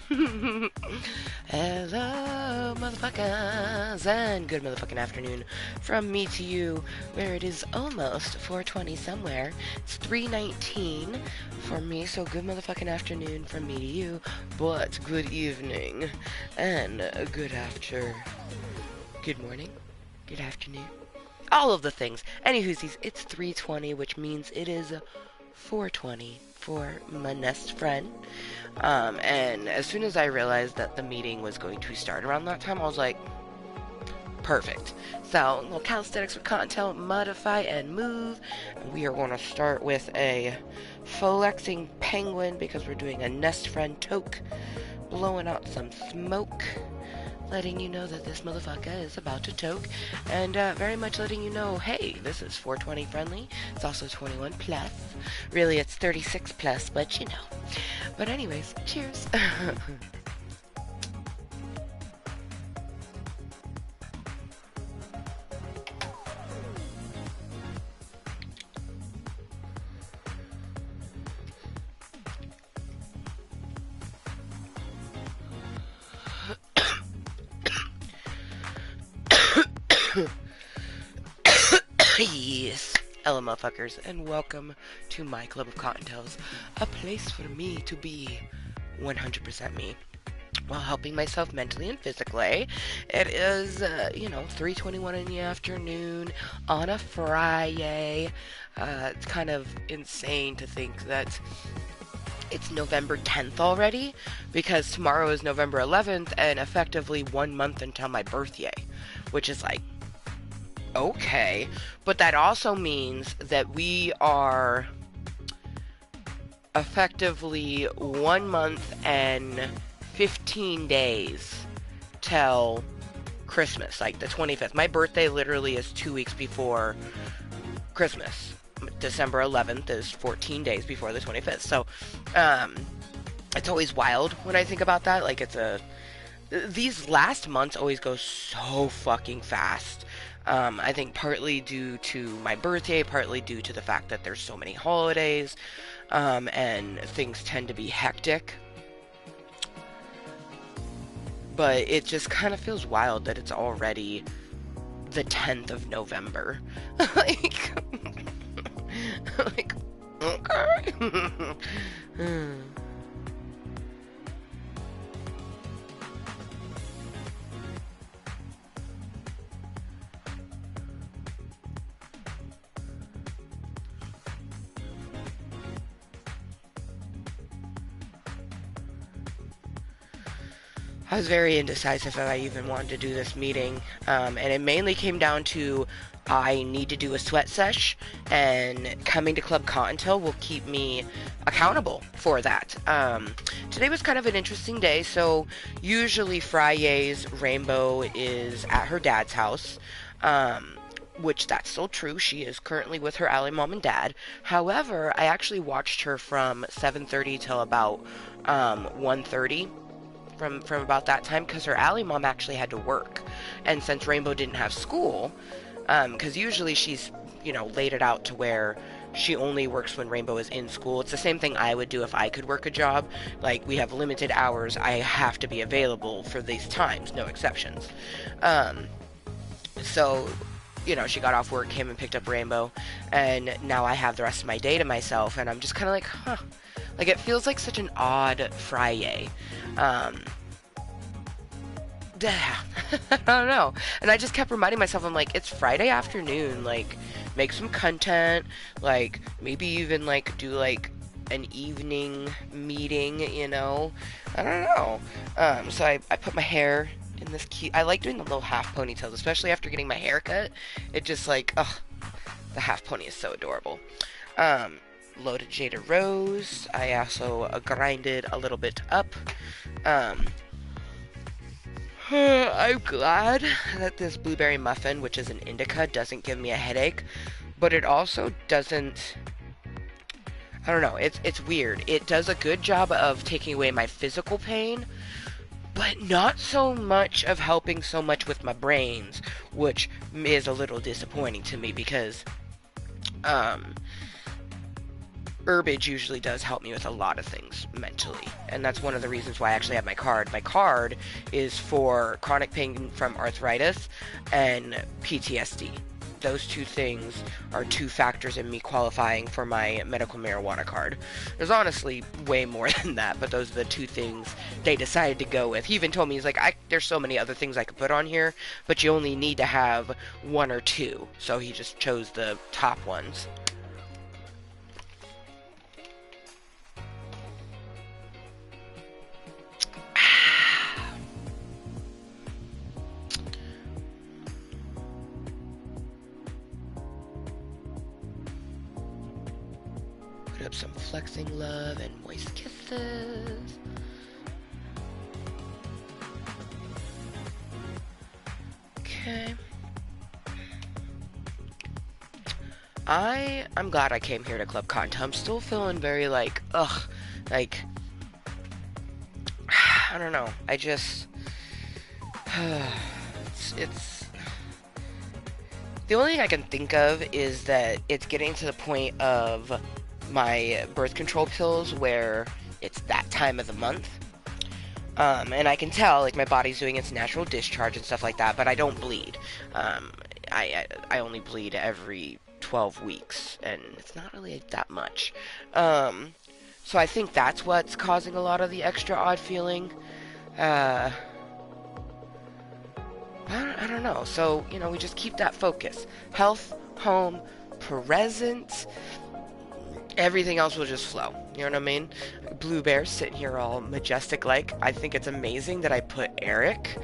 Hello, motherfuckers, and good motherfucking afternoon from me to you, where it is almost 4:20 somewhere. It's 3:19 for me, so good motherfucking afternoon from me to you, but good evening, and good morning, good afternoon, all of the things. Anywhoosies, it's 3:20, which means it is 4:20 for my nest friend. And as soon as I realized that the meeting was going to start around that time, I was like, perfect. So, little calisthenics with Kottontale, modify and move. And we are going to start with a flexing penguin because we're doing a nest friend toke, blowing out some smoke, letting you know that this motherfucker is about to toke, and very much letting you know, hey, this is 420 friendly. It's also 21 plus. Really, it's 36 plus, but you know. But anyways, cheers. Yes. Hello, motherfuckers, and welcome to my club of Kottontales, a place for me to be 100% me, while helping myself mentally and physically. It is, 3:21 in the afternoon on a Friday. It's kind of insane to think that it's November 10th already, because tomorrow is November 11th, and effectively 1 month until my birthday, which is like, okay. But that also means that we are effectively 1 month and 15 days till Christmas, like the 25th. My birthday literally is 2 weeks before Christmas. December 11th is 14 days before the 25th. So, it's always wild when I think about that. Like, these last months always go so fucking fast. I think partly due to my birthday, partly due to the fact that there's so many holidays, and things tend to be hectic. But it just kind of feels wild that it's already the 10th of November. like, like, okay. I was very indecisive if I even wanted to do this meeting, and it mainly came down to I need to do a sweat sesh, and coming to Club Kottontale will keep me accountable for that. Today was kind of an interesting day, so usually Fridays, Rainbow is at her dad's house, which that's still true. She is currently with her ally mom and dad. However, I actually watched her from 7:30 till about 1:30. From about that time, because her alley mom actually had to work, and since Rainbow didn't have school, because usually she's laid it out to where she only works when Rainbow is in school. It's the same thing I would do if I could work a job. Like, we have limited hours, I have to be available for these times, no exceptions. So she got off work, came and picked up Rainbow, and now I have the rest of my day to myself, and I'm just kind of like, huh. Like, it feels like such an odd Friday. I don't know. And I just kept reminding myself, I'm like, it's Friday afternoon, like, make some content, like, maybe even, like, do, like, an evening meeting, I don't know. So I put my hair in this cute, I like doing the little half ponytails, especially after getting my hair cut. It just, like, ugh, the half pony is so adorable. Loaded Jada Rose. I also grinded a little bit up. I'm glad that this blueberry muffin, which is an indica, doesn't give me a headache, but it also doesn't, I don't know, it's weird. It does a good job of taking away my physical pain, but not so much of helping so much with my brains, which is a little disappointing to me because, herbage usually does help me with a lot of things mentally, and that's one of the reasons why I actually have my card. My card is for chronic pain from arthritis and PTSD. Those two things are two factors in me qualifying for my medical marijuana card. There's honestly way more than that, but those are the two things they decided to go with. He even told me, he's like, there's so many other things I could put on here, but you only need to have one or two. So he just chose the top ones. Put up some flexing love and moist kisses. Okay. I'm glad I came here to Club Kottontale. I'm still feeling very like, like, I don't know. I just, it's, the only thing I can think of is that it's getting to the point of my birth control pills where it's that time of the month. And I can tell, like, my body's doing its natural discharge and stuff like that, but I don't bleed. I only bleed every 12 weeks, and it's not really that much. So I think that's what's causing a lot of the extra odd feeling. I don't know. So, you know, we just keep that focus. Health, home, present. Everything else will just flow. You know what I mean? Blue Bear's sitting here all majestic like. I think it's amazing that I put Eric,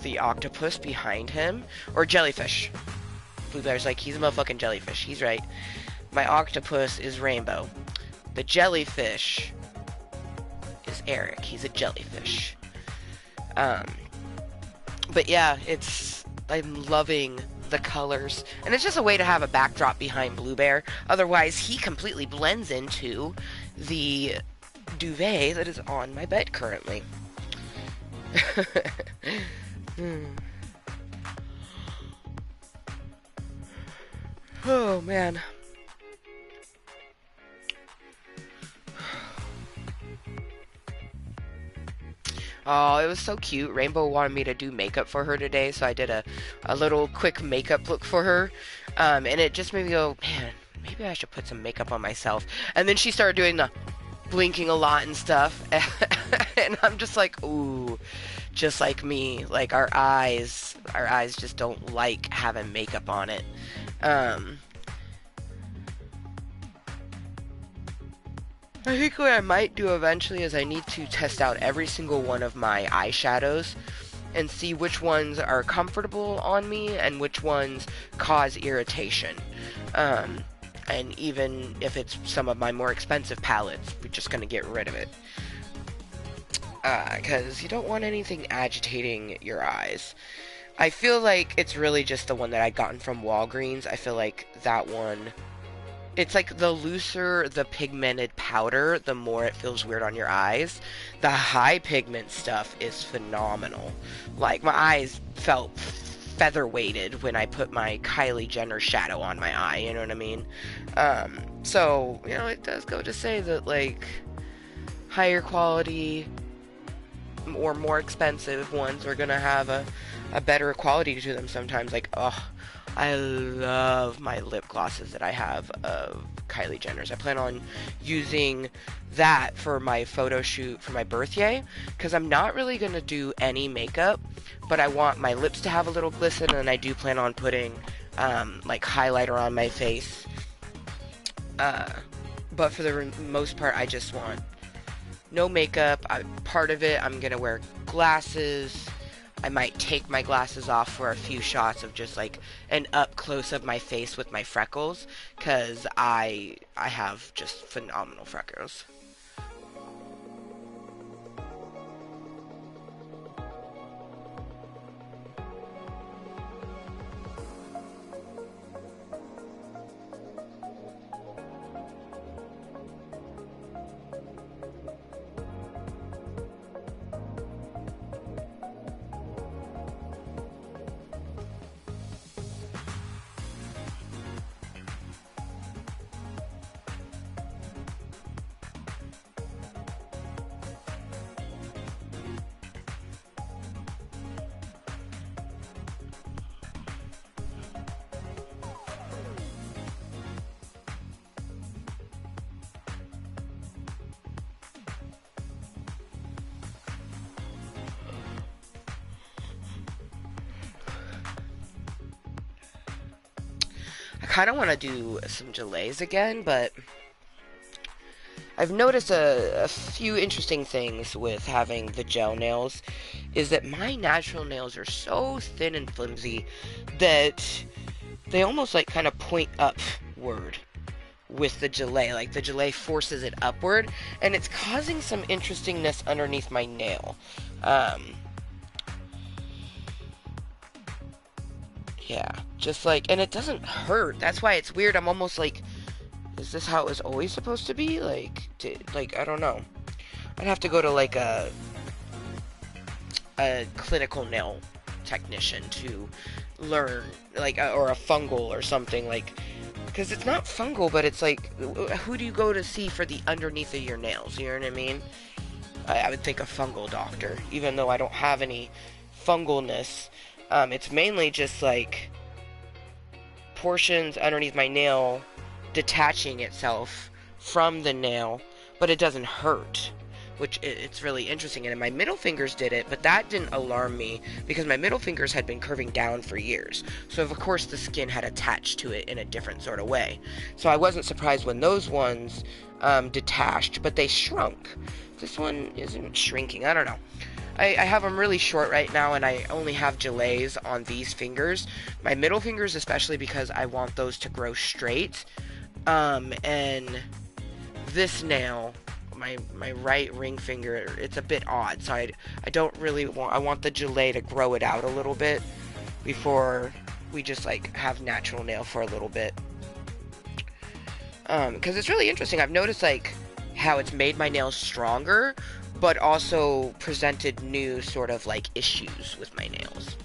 the octopus, behind him. Or jellyfish. Blue Bear's like, he's a motherfucking jellyfish. He's right. My octopus is Rainbow. The jellyfish is Eric. He's a jellyfish. But yeah, I'm loving the colors, and it's just a way to have a backdrop behind Blue Bear. Otherwise, he completely blends into the duvet that is on my bed currently. Oh man. Oh, it was so cute. Rainbow wanted me to do makeup for her today, so I did a little quick makeup look for her. And it just made me go, man, maybe I should put some makeup on myself. And then she started doing the blinking a lot and stuff. And I'm just like, ooh, just like me. Like, our eyes just don't like having makeup on it. I think what I might do eventually is I need to test out every single one of my eyeshadows and see which ones are comfortable on me and which ones cause irritation. And even if it's some of my more expensive palettes, we're just going to get rid of it. Because you don't want anything agitating your eyes. I feel like it's really just the one that I gotten from Walgreens. I feel like that one... It's like the looser the pigmented powder, the more it feels weird on your eyes. The high pigment stuff is phenomenal. Like, my eyes felt featherweighted when I put my Kylie Jenner shadow on my eye, you know what I mean? So, you know, it does go to say that, like, higher quality or more expensive ones are gonna have a better quality to them sometimes. Like, I love my lip glosses that I have of Kylie Jenner's. I plan on using that for my photo shoot for my birthday, because I'm not really going to do any makeup, but I want my lips to have a little glisten, and I do plan on putting, like, highlighter on my face. But for the most part, I just want no makeup. Part of it, I'm going to wear glasses. I might take my glasses off for a few shots of just like an up close of my face with my freckles, because I have just phenomenal freckles. kind of want to do some delays again, but I've noticed a few interesting things with having the gel nails is that my natural nails are so thin and flimsy that they almost like kind of point upward with the gelée. Like the gelée forces it upward, and it's causing some interestingness underneath my nail. Yeah, just like, and it doesn't hurt. That's why it's weird. I'm almost like, is this how it was always supposed to be? Like, I don't know. I'd have to go to like a clinical nail technician to learn, like, or a fungal or something, like, because it's not fungal, but it's like, who do you go to see for the underneath of your nails? You know what I mean? I would think a fungal doctor, even though I don't have any fungalness. It's mainly just like portions underneath my nail detaching itself from the nail, but it doesn't hurt, which it's really interesting. And my middle fingers did it, but that didn't alarm me because my middle fingers had been curving down for years. So of course the skin had attached to it in a different sort of way. So I wasn't surprised when those ones detached, but they shrunk. This one isn't shrinking. I don't know. I have them really short right now, and I only have gelays on these fingers. My middle fingers especially, because I want those to grow straight. And this nail, my right ring finger, it's a bit odd, so I don't really want, I want the gelée to grow it out a little bit before we just like have natural nail for a little bit. Because it's really interesting. I've noticed like how it's made my nails stronger, but also presented new sort of like issues with my nails.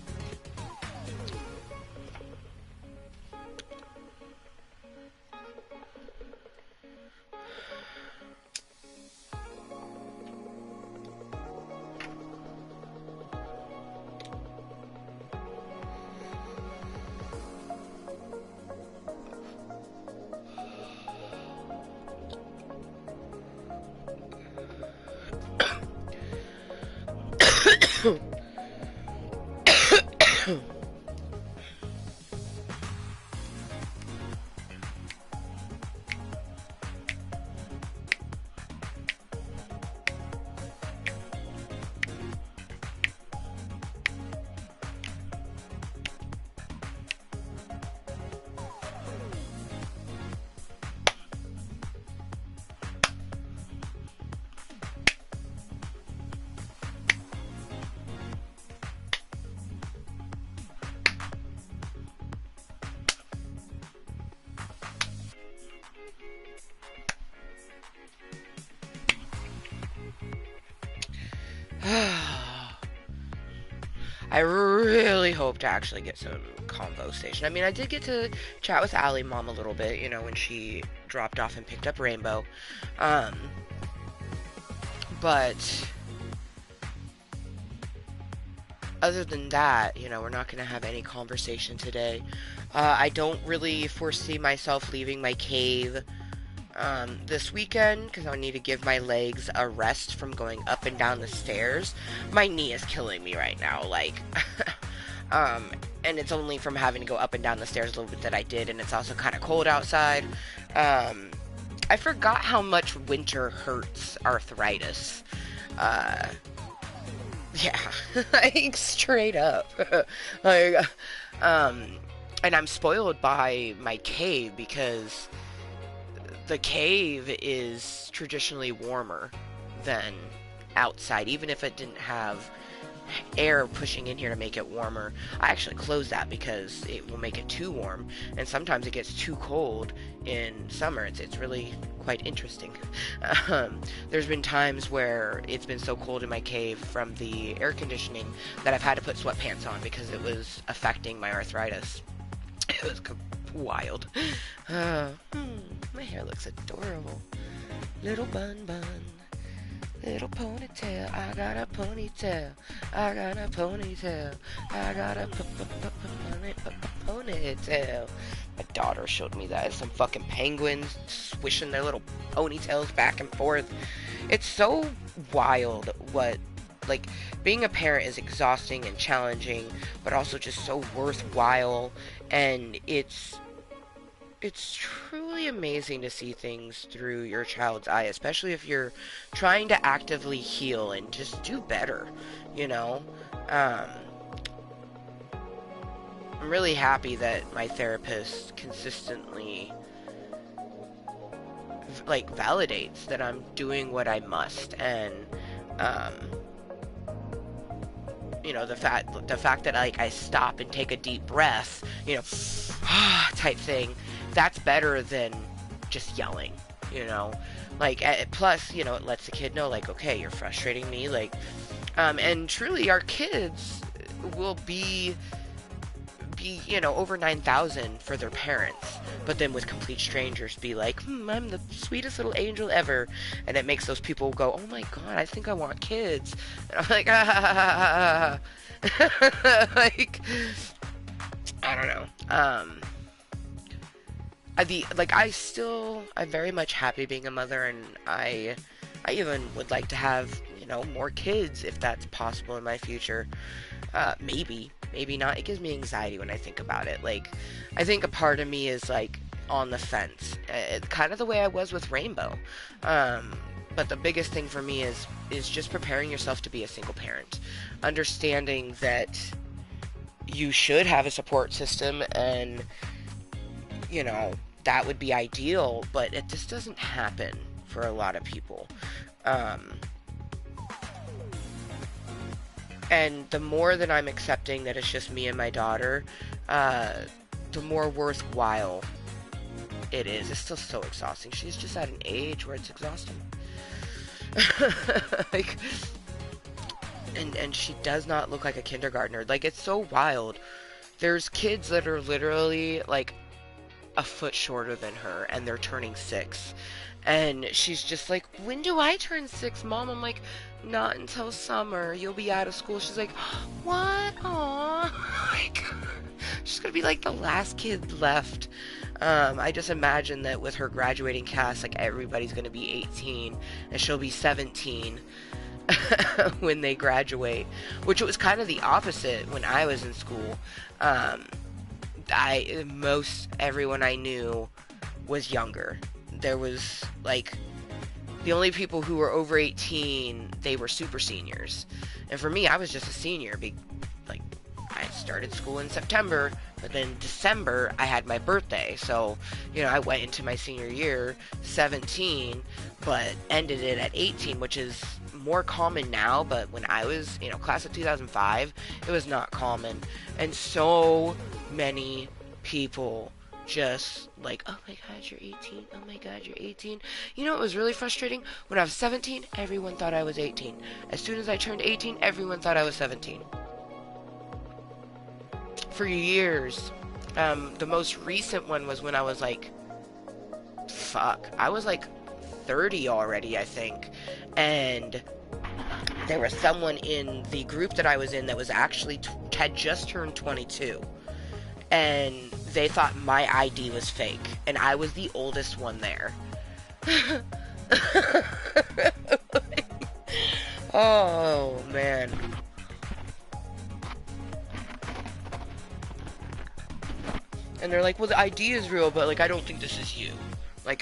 I really hope to actually get some conversation. I mean, I did get to chat with Allie Mom a little bit, you know, when she dropped off and picked up Rainbow. But other than that, you know, we're not going to have any conversation today. I don't really foresee myself leaving my cave this weekend because I need to give my legs a rest from going up and down the stairs. My knee is killing me right now, like, and it's only from having to go up and down the stairs a little bit that I did, and it's also kind of cold outside. I forgot how much winter hurts arthritis. Yeah, like, straight up. Like, and I'm spoiled by my cave because the cave is traditionally warmer than outside, even if it didn't have air pushing in here to make it warmer. I actually close that because it will make it too warm, and sometimes it gets too cold in summer. It's really quite interesting. There's been times where it's been so cold in my cave from the air conditioning that I've had to put sweatpants on because it was affecting my arthritis. It was wild. My hair looks adorable. Little bun bun. Little ponytail. I got a ponytail. I got a ponytail. I got a ponytail. My daughter showed me that. Some fucking penguins swishing their little ponytails back and forth. It's so wild what, like, being a parent is exhausting and challenging, but also just so worthwhile. And it's it's truly amazing to see things through your child's eye, especially if you're trying to actively heal and just do better, you know? Um, I'm really happy that my therapist consistently like validates that I'm doing what I must, and um, you know, the fact that like I stop and take a deep breath, you know, type thing, that's better than just yelling, you know. Like plus, you know, it lets the kid know like, okay, you're frustrating me, like, and truly our kids will be you know, over 9,000 for their parents, but then with complete strangers be like, I'm the sweetest little angel ever, and it makes those people go, oh my god, I think I want kids, and I'm like, like, I don't know, I'm very much happy being a mother, and I even would like to have, you know, more kids if that's possible in my future. Maybe not. It gives me anxiety when I think about it. Like, I think a part of me is like on the fence, kind of the way I was with Rainbow. But the biggest thing for me is just preparing yourself to be a single parent, understanding that you should have a support system, and you know that would be ideal, but it just doesn't happen for a lot of people. And the more that I'm accepting that it's just me and my daughter, the more worthwhile it is. It's still so exhausting. She's just at an age where it's exhausting. Like, and she does not look like a kindergartner. Like, it's so wild. There's kids that are literally like a foot shorter than her, and they're turning 6. And she's just like, when do I turn 6, Mom? I'm like, not until summer. You'll be out of school. She's like, what? Aw. Like, she's gonna be like the last kid left. I just imagine that with her graduating class, like everybody's gonna be 18, and she'll be 17 when they graduate, which was kind of the opposite when I was in school. Most everyone I knew was younger. There was like the only people who were over 18, they were super seniors, and for me, I was just a senior. Like, I started school in September, but then December I had my birthday, so you know I went into my senior year 17, but ended it at 18, which is more common now. But when I was, you know, class of 2005, it was not common, and so many people just like, oh my god, you're 18, oh my god, you're 18. You know, it was really frustrating. When I was 17, everyone thought I was 18. As soon as I turned 18, everyone thought I was 17. For years. The most recent one was when I was like, I was like 30 already, I think. And there was someone in the group that I was in that was actually had just turned 22. And they thought my ID was fake, and I was the oldest one there. Oh, man. And they're like, well, the ID is real, but like, I don't think this is you. Like,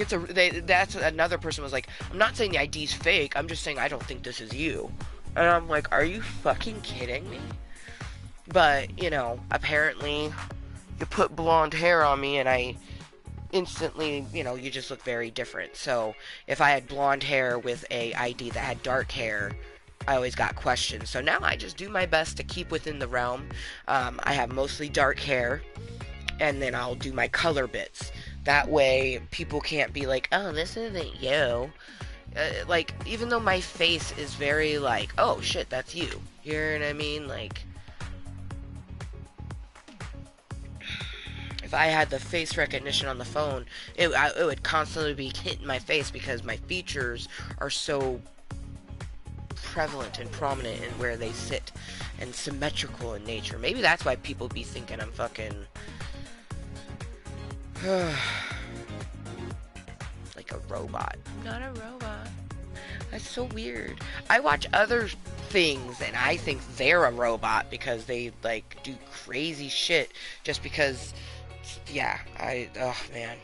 that's another person was like, I'm not saying the ID's fake, I'm just saying I don't think this is you. And I'm like, are you fucking kidding me? But, you know, apparently you put blonde hair on me and I instantly, you know, you just look very different. So if I had blonde hair with a ID that had dark hair, I always got questions. So now I just do my best to keep within the realm. I have mostly dark hair, and then I'll do my color bits. That way people can't be like, oh, this isn't you. Like, even though my face is very like, oh shit, that's you. You know what I mean? Like, if I had the face recognition on the phone, it would constantly be hitting my face because my features are so prevalent and prominent in where they sit and symmetrical in nature. Maybe that's why people be thinking I'm fucking like a robot. I'm not a robot. That's so weird. I watch other things and I think they're a robot because they like do crazy shit just because. Yeah, oh man.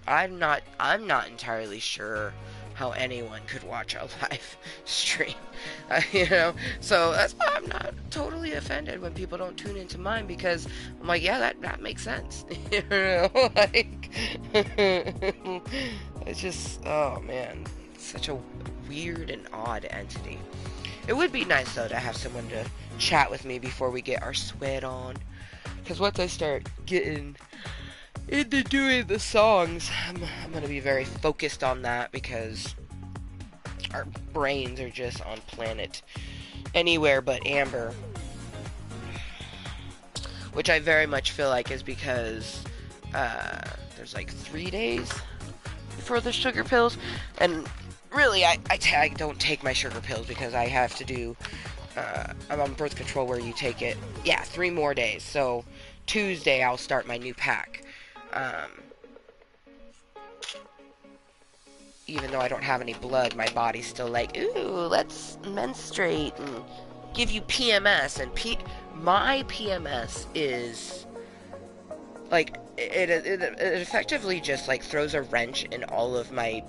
I'm not entirely sure how anyone could watch a live stream. You know, so that's why I'm not totally offended when people don't tune into mine, because I'm like, yeah, that makes sense. You know, like, it's just, oh man, it's such a weird and odd entity. It would be nice though to have someone to chat with me before we get our sweat on, because once I start getting into doing the songs, I'm gonna be very focused on that, because our brains are just on planet anywhere but amber, which I very much feel like is because there's like 3 days before the sugar pills, and really I don't take my sugar pills because I have to do I'm on birth control where you take it, yeah, 3 more days. So Tuesday I'll start my new pack. Even though I don't have any blood, my body's still like, ooh, let's menstruate and give you PMS. And my PMS is like, it effectively just like throws a wrench in all of my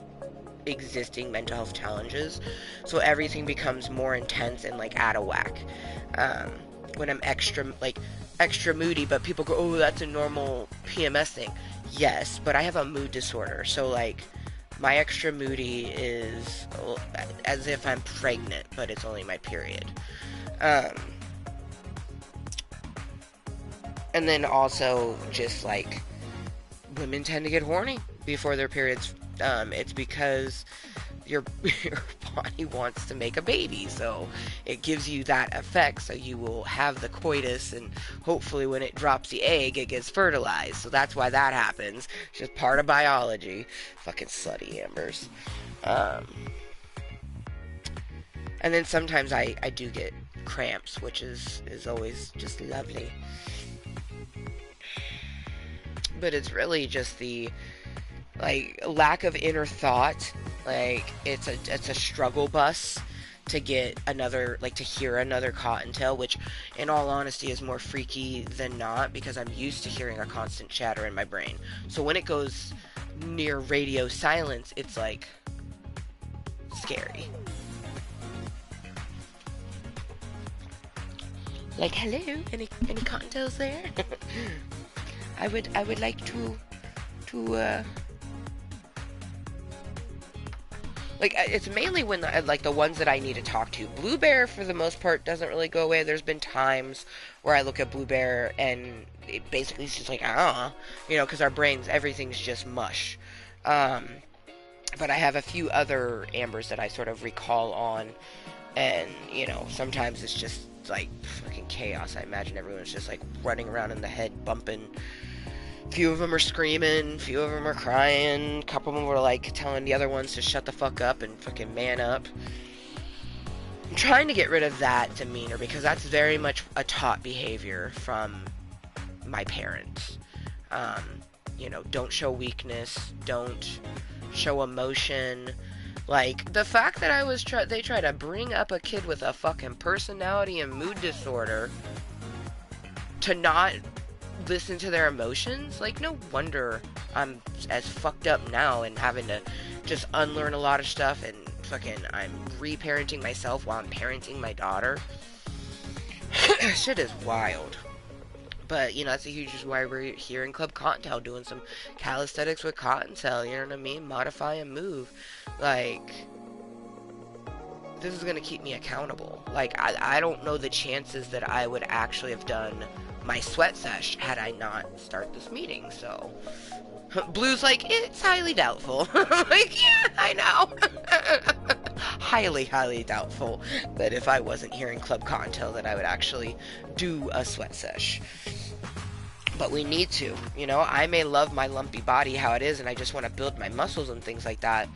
existing mental health challenges. So everything becomes more intense and like out of whack. When I'm extra moody, but people go, oh, that's a normal PMS thing. Yes, but I have a mood disorder. So like, my extra moody is as if I'm pregnant, but it's only my period. And then also just like, women tend to get horny before their periods. It's because your body wants to make a baby, so it gives you that effect, so you will have the coitus, and hopefully when it drops the egg it gets fertilized. So that's why that happens. It's just part of biology. Fucking slutty Ambers. And then sometimes I do get cramps, which is always just lovely. But it's really just the like lack of inner thought. Like, it's a struggle bus to get another, like, to hear another Kottontale, which in all honesty is more freaky than not, because I'm used to hearing a constant chatter in my brain. So when it goes near radio silence, it's like scary. Like, hello, any Kottontales there? I would like to like, it's mainly when, like, the ones that I need to talk to. Blue Bear, for the most part, doesn't really go away. There's been times where I look at Blue Bear, and it basically is just like, you know, because our brains, everything's just mush. But I have a few other Ambers that I sort of recall on, and, you know, sometimes it's just, like, fucking chaos. I imagine everyone's just, like, running around in the head, bumping. Few of them are screaming, few of them are crying, a couple of them were like telling the other ones to shut the fuck up and fucking man up. I'm trying to get rid of that demeanor, because that's very much a taught behavior from my parents. You know, don't show weakness, don't show emotion. Like, the fact that they try to bring up a kid with a fucking personality and mood disorder to not listen to their emotions, like, no wonder I'm as fucked up now and having to just unlearn a lot of stuff, and fucking I'm reparenting myself while I'm parenting my daughter. Shit is wild. But, you know, that's a huge reason why we're here in Club Kottontale doing some calisthenics with Kottontale, you know what I mean? Modify and move. Like, this is gonna keep me accountable. Like, I don't know the chances that I would actually have done my sweat sesh had I not started this meeting, so Blue's like, it's highly doubtful. I'm like, yeah, I know. highly doubtful that if I wasn't here in Club Kottontale that I would actually do a sweat sesh. But we need to, you know, I may love my lumpy body how it is, and I just want to build my muscles and things like that,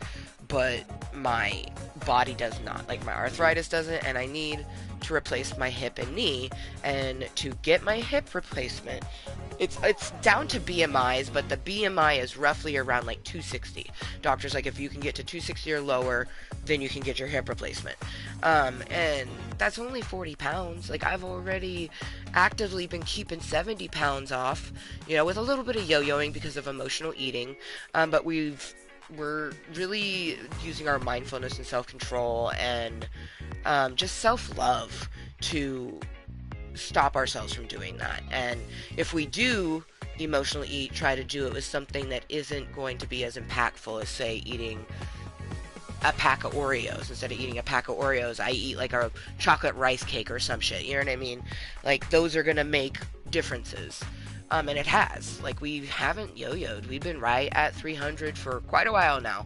but my body does not. Like, my arthritis doesn't, and I need to replace my hip and knee. And to get my hip replacement, it's down to BMIs, but the BMI is roughly around like 260. Doctor's like, if you can get to 260 or lower, then you can get your hip replacement. And that's only 40 pounds. Like, I've already actively been keeping 70 pounds off, you know, with a little bit of yo-yoing because of emotional eating. But we're really using our mindfulness and self-control and just self-love to stop ourselves from doing that. And if we do emotionally eat, try to do it with something that isn't going to be as impactful as, say, eating a pack of Oreos. Instead of eating a pack of Oreos, I eat like a chocolate rice cake or some shit. You know what I mean? Like, those are gonna make differences. And it has. Like, we haven't yo-yoed. We've been right at 300 for quite a while now.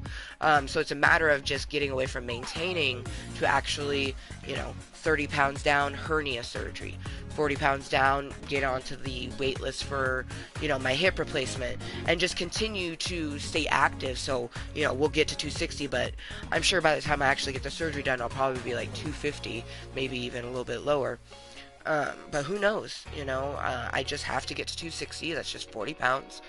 So it's a matter of just getting away from maintaining to actually, you know, 30 pounds down, hernia surgery. 40 pounds down, get onto the wait list for, you know, my hip replacement. And just continue to stay active. So, you know, we'll get to 260, but I'm sure by the time I actually get the surgery done, I'll probably be like 250, maybe even a little bit lower. But who knows, you know, I just have to get to 260, that's just 40 pounds.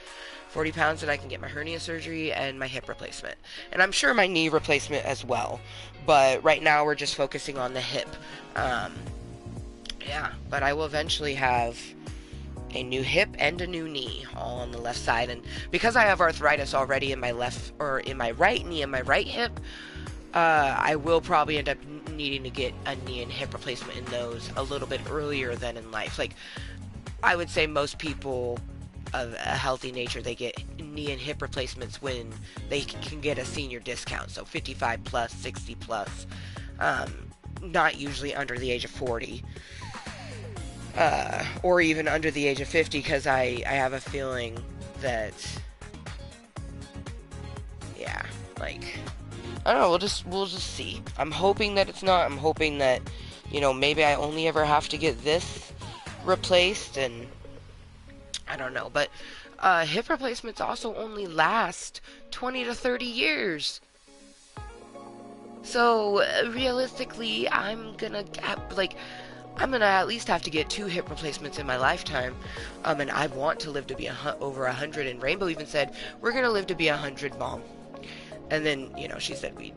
40 pounds and I can get my hernia surgery and my hip replacement. And I'm sure my knee replacement as well. But right now we're just focusing on the hip. Yeah, but I will eventually have a new hip and a new knee all on the left side. And because I have arthritis already in my left, or in my right knee and my right hip, I will probably end up needing to get a knee and hip replacement in those a little bit earlier than in life. Like, I would say most people of a healthy nature, they get knee and hip replacements when they can get a senior discount. So 55 plus, 60 plus, not usually under the age of 40. Or even under the age of 50, because I have a feeling that, yeah, like, I don't know, we'll just see. I'm hoping that it's not. I'm hoping that, you know, maybe I only ever have to get this replaced, and I don't know. But hip replacements also only last 20 to 30 years. So realistically, I'm gonna at least have to get 2 hip replacements in my lifetime. And I want to live to be over 100. And Rainbow even said, we're gonna live to be 100, Mom. And then, you know, she said we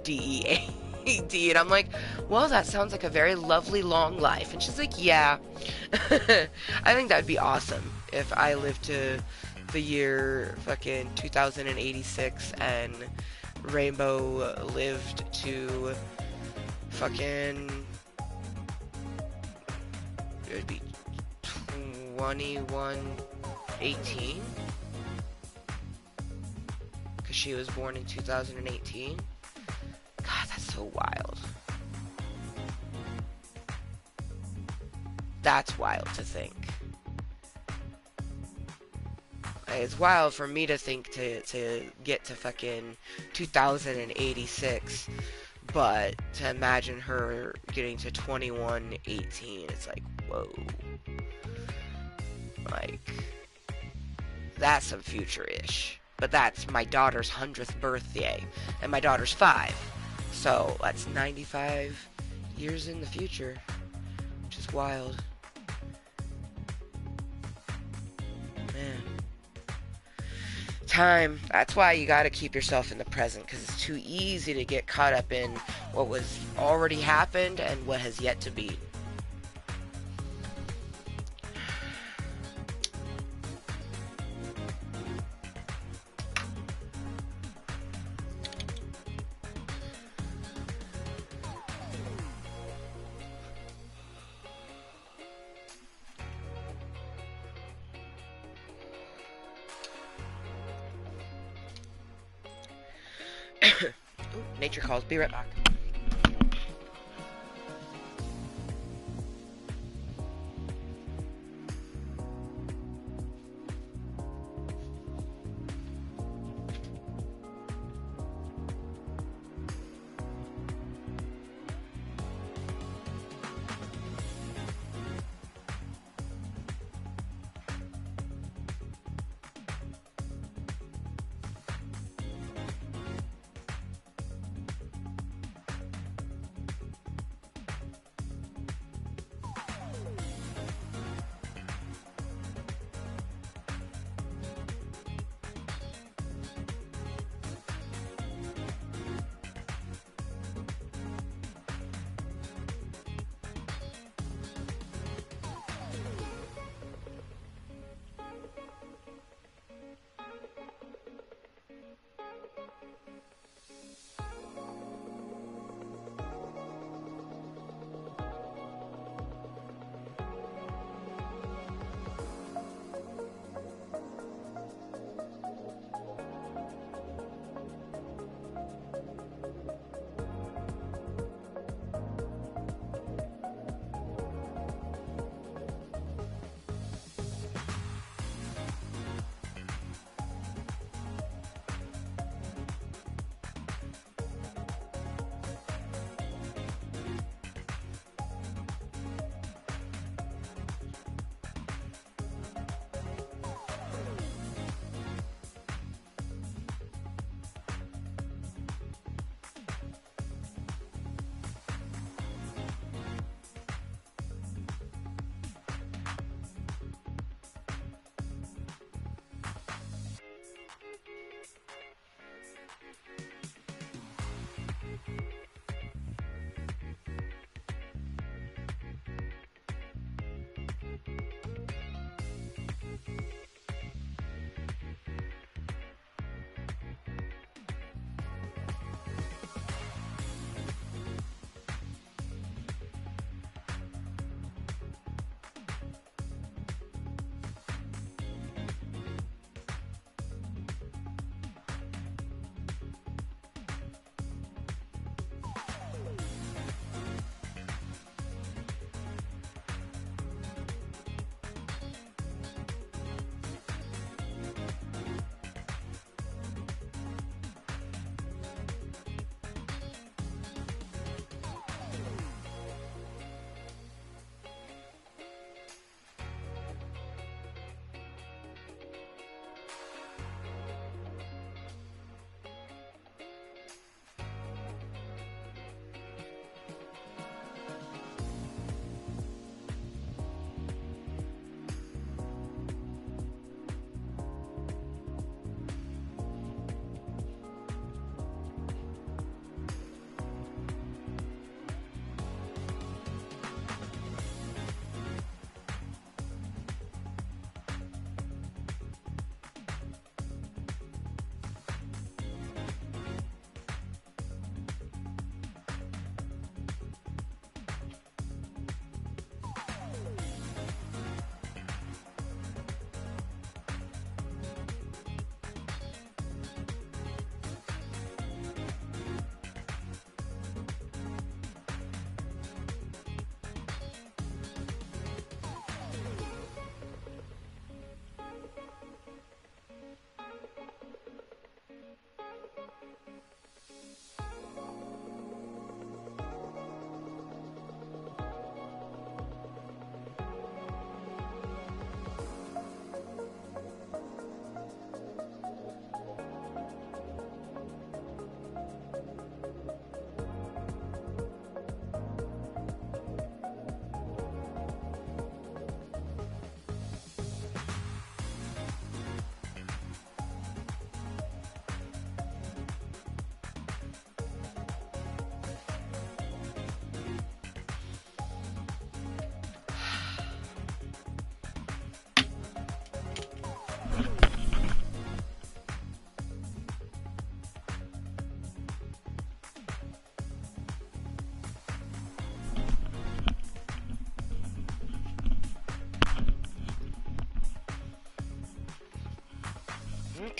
DEAD, and I'm like, well, that sounds like a very lovely long life. And she's like, yeah. I think that'd be awesome if I lived to the year fucking 2086 and Rainbow lived to fucking, it would be 2118. She was born in 2018. God, that's so wild. That's wild to think. It's wild for me to think to get to fucking 2086, but to imagine her getting to 2118, it's like, whoa. Like, that's some future-ish. But that's my daughter's 100th birthday, and my daughter's 5. So that's 95 years in the future, which is wild. Man. Time. That's why you gotta keep yourself in the present, because it's too easy to get caught up in what was already happened and what has yet to be. Ooh, nature calls. Be right back.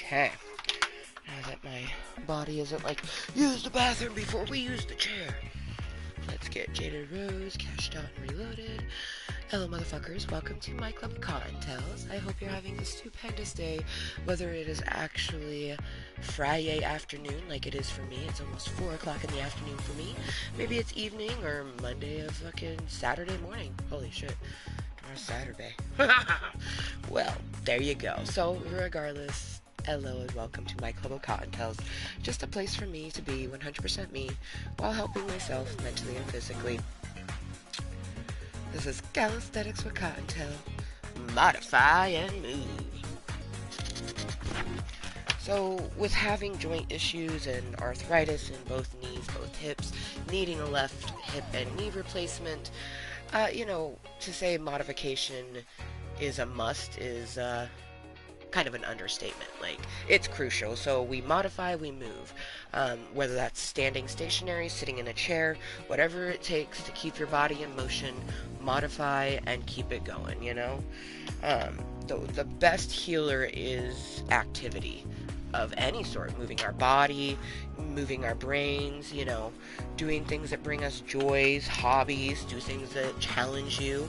Okay. Now that my body isn't like, use the bathroom before we use the chair. Let's get Jaded Rose cashed out and reloaded. Hello, motherfuckers. Welcome to my club Kottontale. I hope you're having a stupendous day, whether it is actually Friday afternoon like it is for me. It's almost 4 o'clock in the afternoon for me. Maybe it's evening or Monday of fucking Saturday morning. Holy shit. Tomorrow's Saturday. Well, there you go. So, regardless, hello and welcome to my club of Kottontales. Just a place for me to be 100% me while helping myself mentally and physically. This is Kalisthenics with Cuntent. Modify and move. So, with having joint issues and arthritis in both knees, both hips, needing a left hip and knee replacement, to say modification is a must is kind of an understatement. Like, it's crucial. So we modify, we move. Whether that's standing stationary, sitting in a chair, whatever it takes to keep your body in motion, modify and keep it going, the best healer is activity of any sort. Moving our body, moving our brains, doing things that bring us joys, hobbies, do things that challenge you,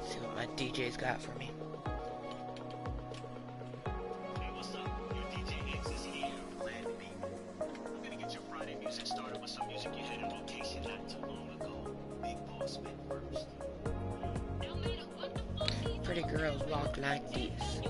See what my DJ's got for me. Hey, what's up? Your DJ X is here. Plan B. I'm gonna get your Friday music started with some music you had in rotation not too long ago. Big Boss went first. Pretty girls walk like this.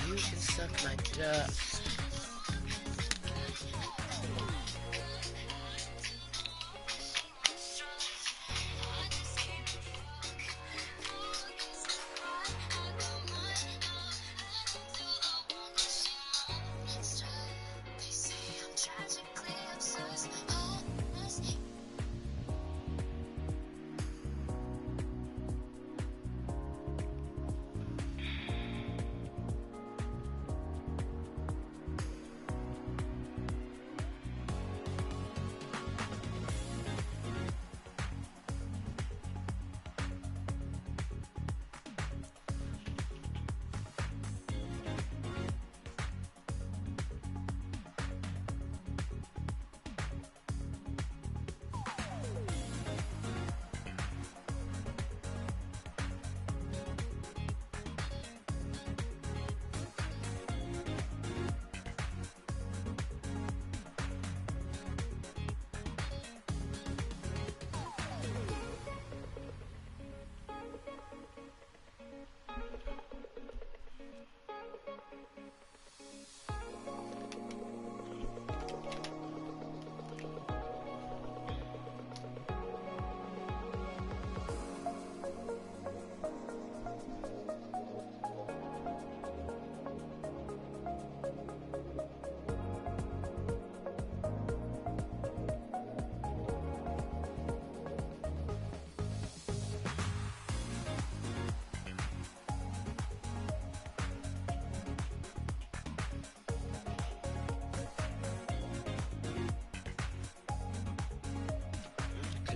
You can suck my dust.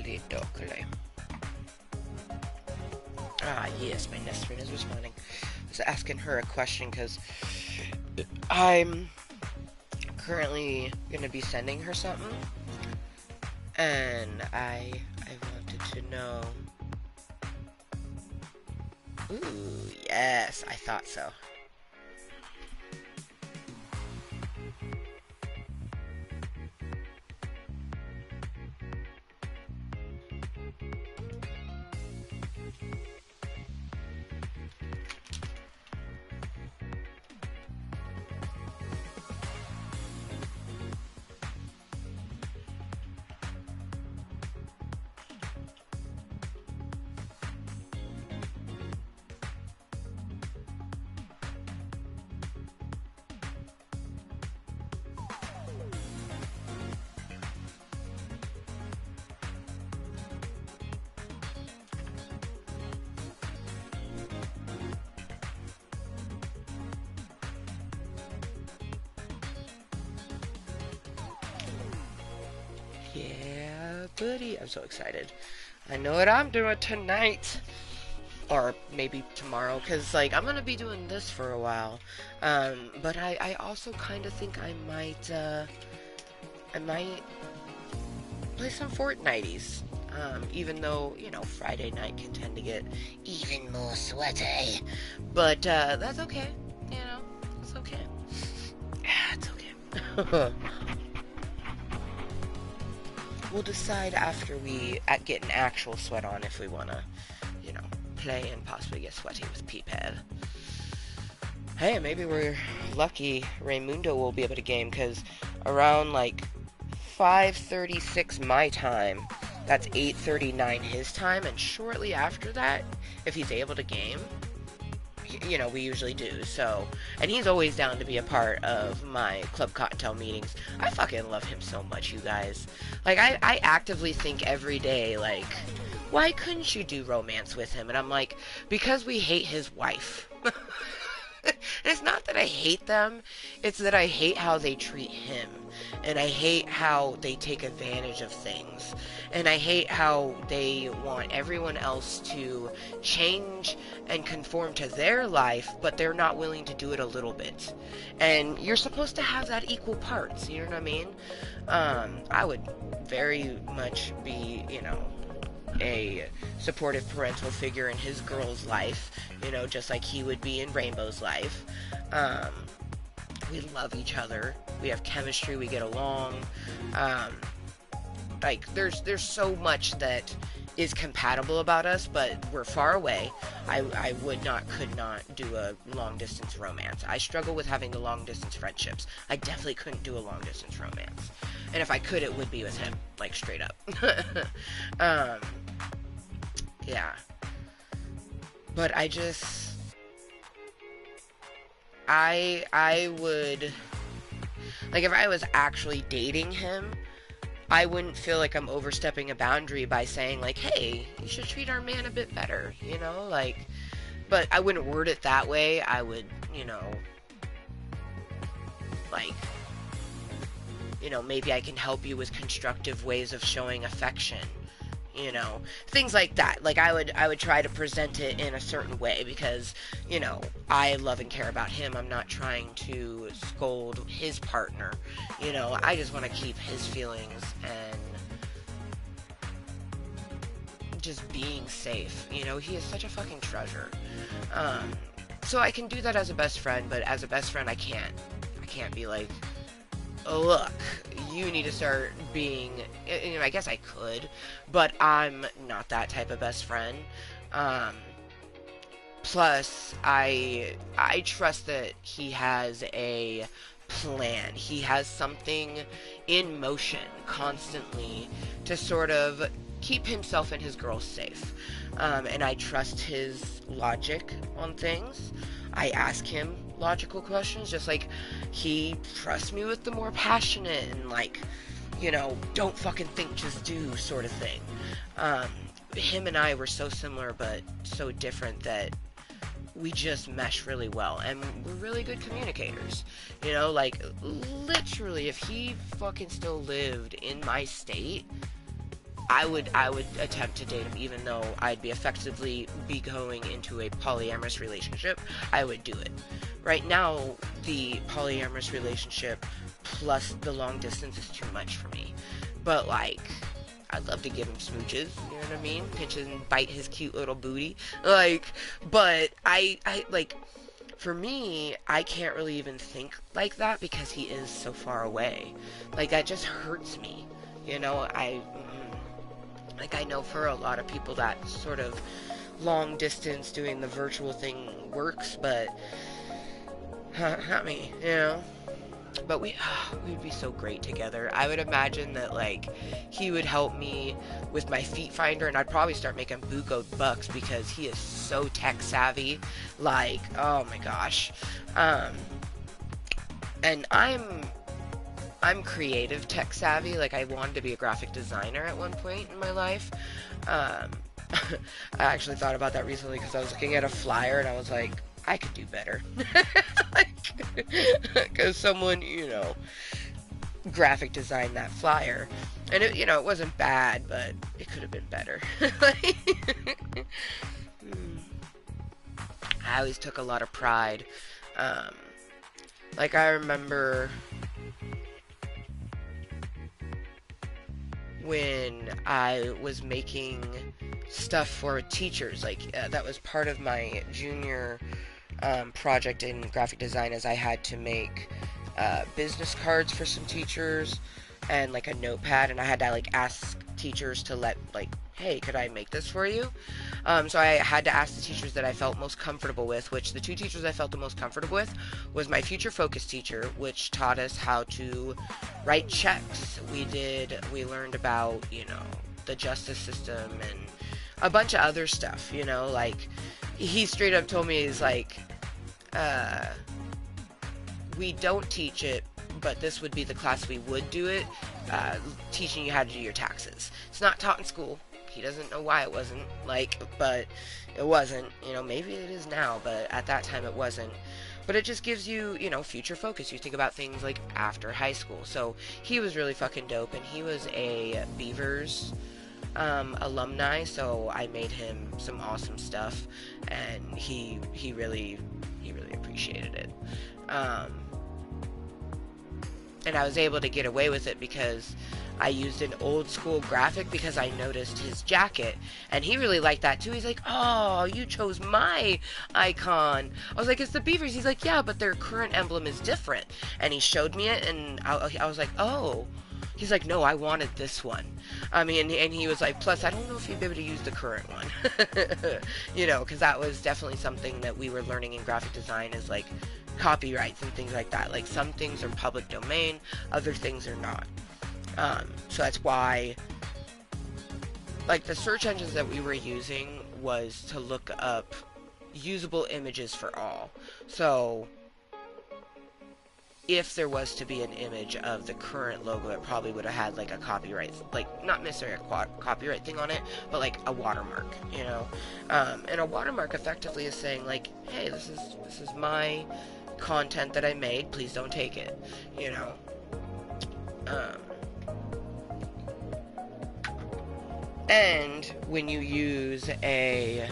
Dokely, dokely. Ah, yes, my nest friend is responding. I was asking her a question because I'm currently gonna be sending her something, and I wanted to know. Ooh, yes, I thought so. Yeah, buddy, I'm so excited. I know what I'm doing tonight. Or maybe tomorrow, because, like, I'm gonna be doing this for a while. But I also kind of think I might play some Fortnites. Even though, you know, Friday night can tend to get even more sweaty. But, that's okay. You know, it's okay. Yeah, it's okay. We'll decide after we get an actual sweat on if we want to, you know, play and possibly get sweaty with Peephead. Hey, maybe we're lucky Raymundo will be able to game, because around, like, 5:36 my time, that's 8:39 his time, and shortly after that, if he's able to game, you know, we usually do, so, and he's always down to be a part of my Club Kottontale meetings. I fucking love him so much, you guys. Like, I actively think every day, like, why couldn't you do romance with him? And I'm like, because we hate his wife. It's not that I hate them, it's that I hate how they treat him. And I hate how they take advantage of things. And I hate how they want everyone else to change and conform to their life, but they're not willing to do it a little bit. And you're supposed to have that equal parts, you know what I mean? I would very much be, you know, a supportive parental figure in his girl's life, you know, just like he would be in Rainbow's life. We love each other. We have chemistry. We get along. Like, there's so much that is compatible about us, but we're far away. I could not do a long distance romance. I struggle with having the long distance friendships. I definitely couldn't do a long distance romance. And if I could, it would be with him, like, straight up. Yeah. But I just, I would, like, if I was actually dating him, I wouldn't feel like I'm overstepping a boundary by saying, like, hey, you should treat our man a bit better, you know, like, but I wouldn't word it that way. I would, you know, like, you know, maybe I can help you with constructive ways of showing affection, you know, things like that. Like, I would try to present it in a certain way because, you know, I love and care about him. I'm not trying to scold his partner, you know, I just want to keep his feelings and just being safe, you know, he is such a fucking treasure. So I can do that as a best friend, but as a best friend, I can't be like, oh, look, you need to start being, you know, I guess I could, but I'm not that type of best friend. Plus, I trust that he has a plan. He has something in motion constantly to sort of keep himself and his girls safe. And I trust his logic on things. I ask him logical questions, just like he trusts me with the more passionate and, like, you know, don't fucking think, just do sort of thing. Him and I were so similar but so different that we just mesh really well, and we're really good communicators. You know, like, literally, if he fucking still lived in my state, I would attempt to date him, even though I'd be effectively be going into a polyamorous relationship. I would do it. Right now, the polyamorous relationship plus the long distance is too much for me. But like, I'd love to give him smooches, you know what I mean? Pinch and bite his cute little booty. Like, but I like, for me, I can't really even think like that because he is so far away. Like, that just hurts me. You know, like, I know for a lot of people that sort of long distance doing the virtual thing works, but not me, you know? But we'd be so great together. I would imagine that, like, he would help me with my feet finder, and I'd probably start making buco bucks because he is so tech savvy. Like, oh my gosh. And I'm creative tech savvy. Like, I wanted to be a graphic designer at one point in my life. Um, I actually thought about that recently because I was looking at a flyer and I was like, I could do better. Like, because someone, you know, graphic designed that flyer. And it, you know, it wasn't bad, but it could have been better. Like, I always took a lot of pride. Like, I remember when I was making stuff for teachers. Like, that was part of my junior project in graphic design, as I had to make business cards for some teachers and like a notepad, and I had to like ask teachers to hey, could I make this for you? So I had to ask the teachers that I felt most comfortable with, which the two teachers I felt the most comfortable with was my future focus teacher, which taught us how to write checks. We learned about, you know, the justice system and a bunch of other stuff, you know, like, he straight up told me, he's like, we don't teach it, but this would be the class we would do it, teaching you how to do your taxes. It's not taught in school. He doesn't know why it wasn't, like, but it wasn't, you know, maybe it is now, but at that time it wasn't. But it just gives you, you know, future focus. You think about things like after high school. So he was really fucking dope, and he was a Beavers alumni, so I made him some awesome stuff, and he really appreciated it. And I was able to get away with it because I used an old school graphic because I noticed his jacket, and he really liked that too. He's like, oh, you chose my icon. I was like, it's the Beavers. He's like, yeah, but their current emblem is different. And he showed me it, and I was like, oh. He's like, no, I wanted this one. I mean, and he was like, plus, I don't know if you'd be able to use the current one. You know, because that was definitely something that we were learning in graphic design, is like copyrights and things like that. Like, some things are public domain, other things are not. So that's why, like, the search engines that we were using was to look up usable images for all. So if there was to be an image of the current logo, it probably would have had like a copyright, like, not necessarily a copyright thing on it, but like a watermark, you know. And a watermark effectively is saying, like, hey, this is my content that I made, please don't take it, you know. And when you use a,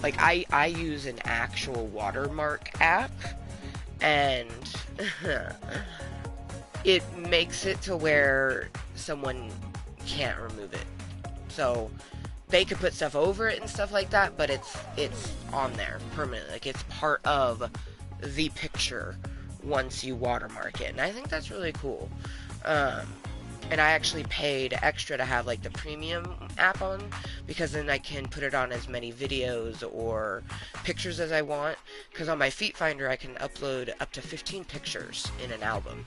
like, I use an actual watermark app, and it makes it to where someone can't remove it. So they could put stuff over it and stuff like that, but it's on there permanently. Like, it's part of the picture once you watermark it, and I think that's really cool. And I actually paid extra to have like the premium app on, because then I can put it on as many videos or pictures as I want, because on my Feet Finder I can upload up to 15 pictures in an album.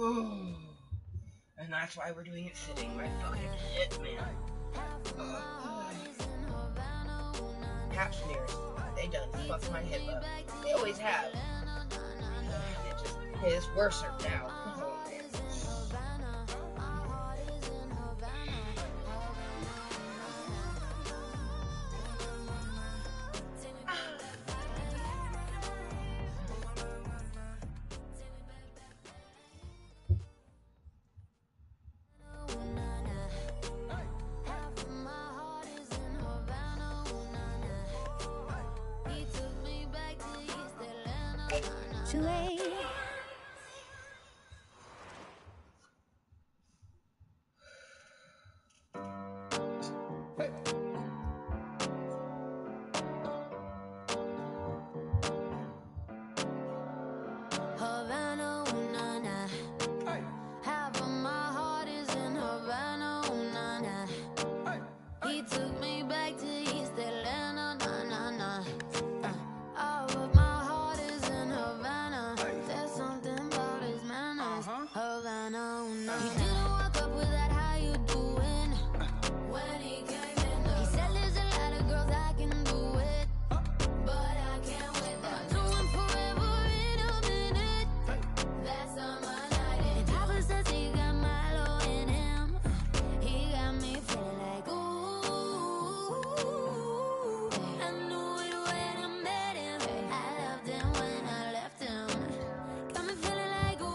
And that's why we're doing it sitting. My fucking hip, man. Pap smears. They done fucked my hip up. They always have. It's worse now. Too late. Havana, ooh, na, na. Half of my heart is in Havana, ooh, na, na. He took me back to East Atlanta, na, na, na. All of my heart is in Havana. There's something about his manners. Havana, ooh, na, na. He didn't walk up with that, how you doing? When he came in, he said there's a lot of girls I can do it, but I can't with that. Do it forever in a minute. That's on my night. And Papa says he got Milo in him. He got me feeling like ooh. I knew it when I met him. I loved him when I left him. Got me feeling like ooh.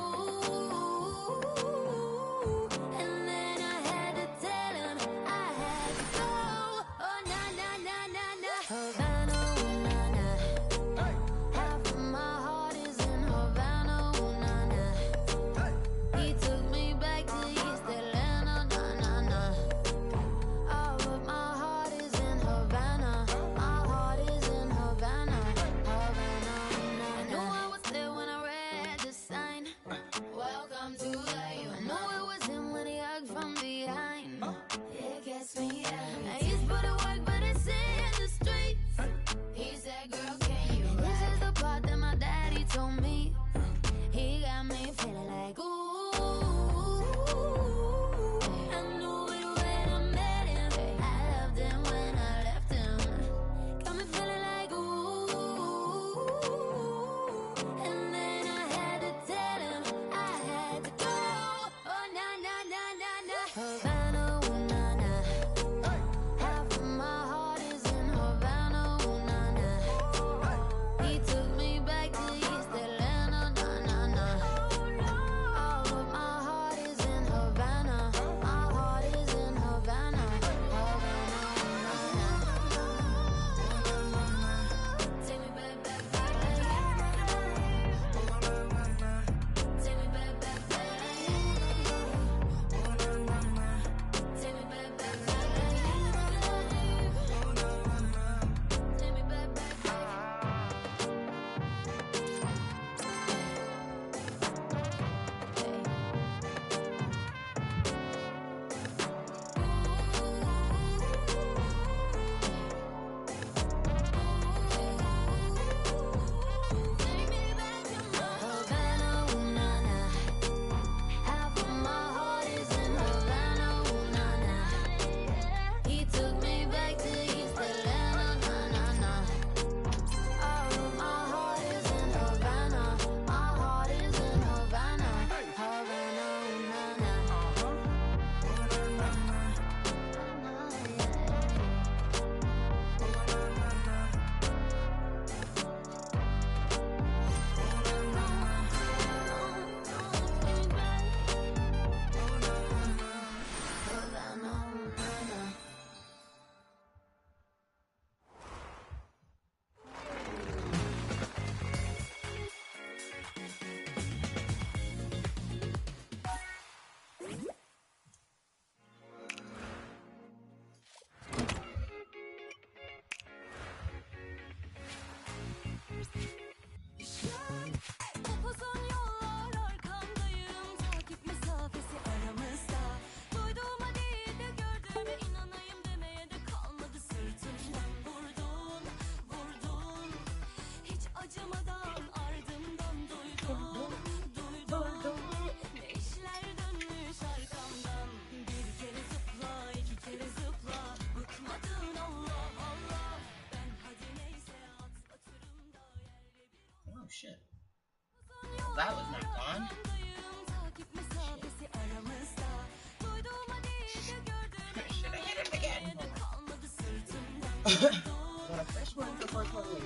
Want a fresh one for 428.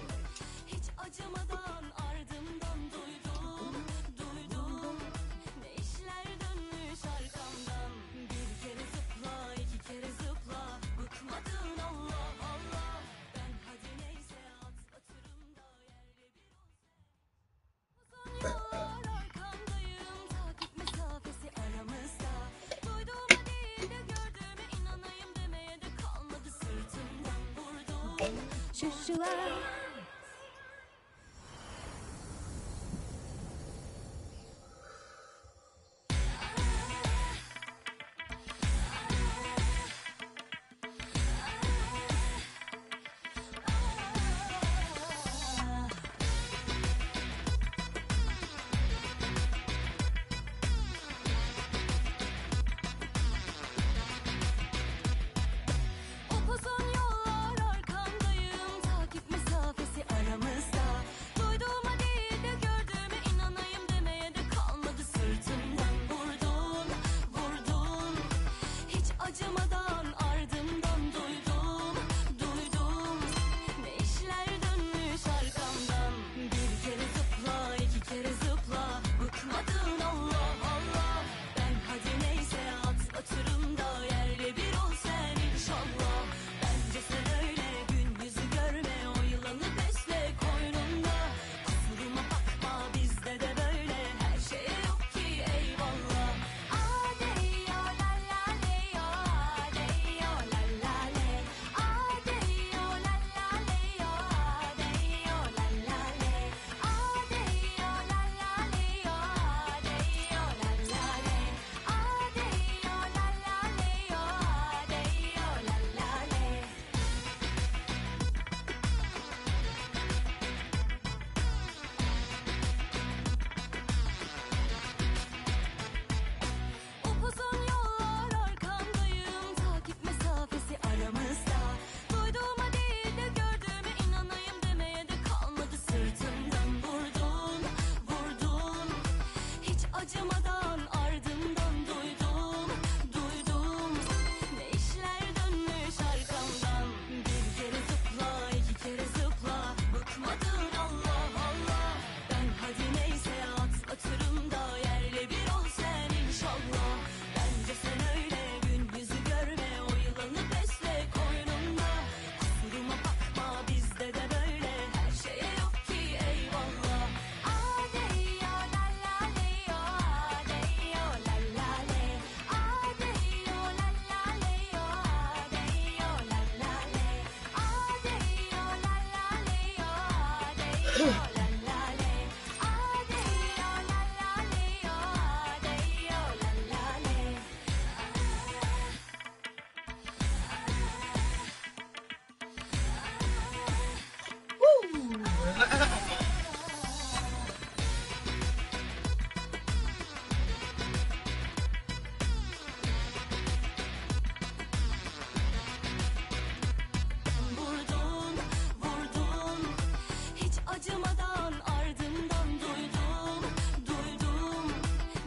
Hiç acımadan ardımdan duydum. Ne işler dönmüş arkamdan. Bir kere zıpla, iki kere zıpla. Bıkmadın Allah Allah. Ben hadi neyse atlatırım da yerle bir olsun. Uzun yollar arkandayım. Takip mesafesi aramızda. Duyduğuma değil de gördüğüme inanayım demeye de kalmadı sırtımdan vurdum. Şu an. Upuzun yollar arkandayım. Takip mesafesi aramızda. Duyduğuma değil de gördüğüme inanayım demeye de kalmadı sırtımdan vurdun. Hiç acımadan ardımdan duydum. Ne işler dönmüş arkamdan. Bir kere zıpla, iki kere zıpla. Bıkmadın Allah Allah. Ben hadi neyse atlatırım da yerle bir ol sen inşallah. Bence sen öyle gün yüzü görme, o yılanı besle koynunda. Kusuruma bakma bizde de böyle, her şey yok ki eyvallah. Adeyo la la leyo, adeyo la la le. Adeyo la la leyo, adeyo la la le. Adeyo la la leyo, adeyo la la le. Adeyo la la leyo, adeyo la la le. Upuzun yollar arkandayım. Takip mesafesi aramızda. Duyduğuma değil de gördüğüme inanayım demeye de kalmadı sırtımdan vurdun. Hiç acımadan ardımdan duydum. Ne işler dönmüş arkamdan. Bir kere zıpla, iki kere zıpla. Bıkmadın Allah Allah. Ben hadi neyse atlatırım da yerle bir ol sen inşallah. Bence sen öyle gün yüzü görme, o yılanı besle koynunda. Kusuruma bakma bizde de böyle, her şeye yok ki eyvallah. Adeyo la la leyo, adeyo la la le. Adeyo la la leyo, adeyo la la le. Adeyo la la leyo, adeyo la la le. Adeyo la la leyo, adeyo la la le. Vurdun. Hiç acımadan ardımdan duydum.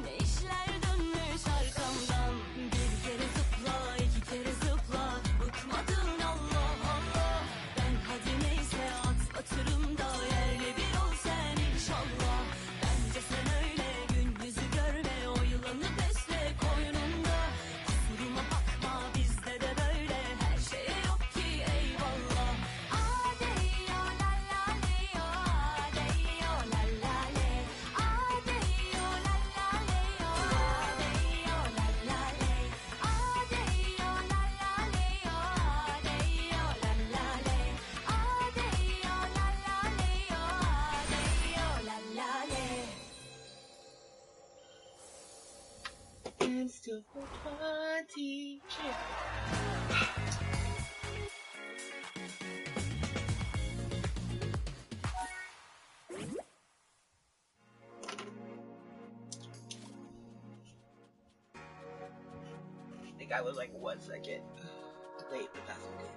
Ne işler dönmüş arkamdan. Bir kere zıpla, iki kere zıpla. Bıkmadın Allah Allah. Ben hadi neyse atlatırım da yerle bir ol sen inşallah. Bence sen öyle gün yüzü görme, o yılanı besle koynunda. Kusuruma bakma bizde de böyle, her şeye yok ki eyvallah. Adeyo la la leyo, adeyo la la le. Adeyo la la leyo, adeyo la la le. Adeyo la la leyo, adeyo la la le. Adeyo la la leyo, adeyo la la le. And still for 20. I think I was like 1 second late, but that's okay.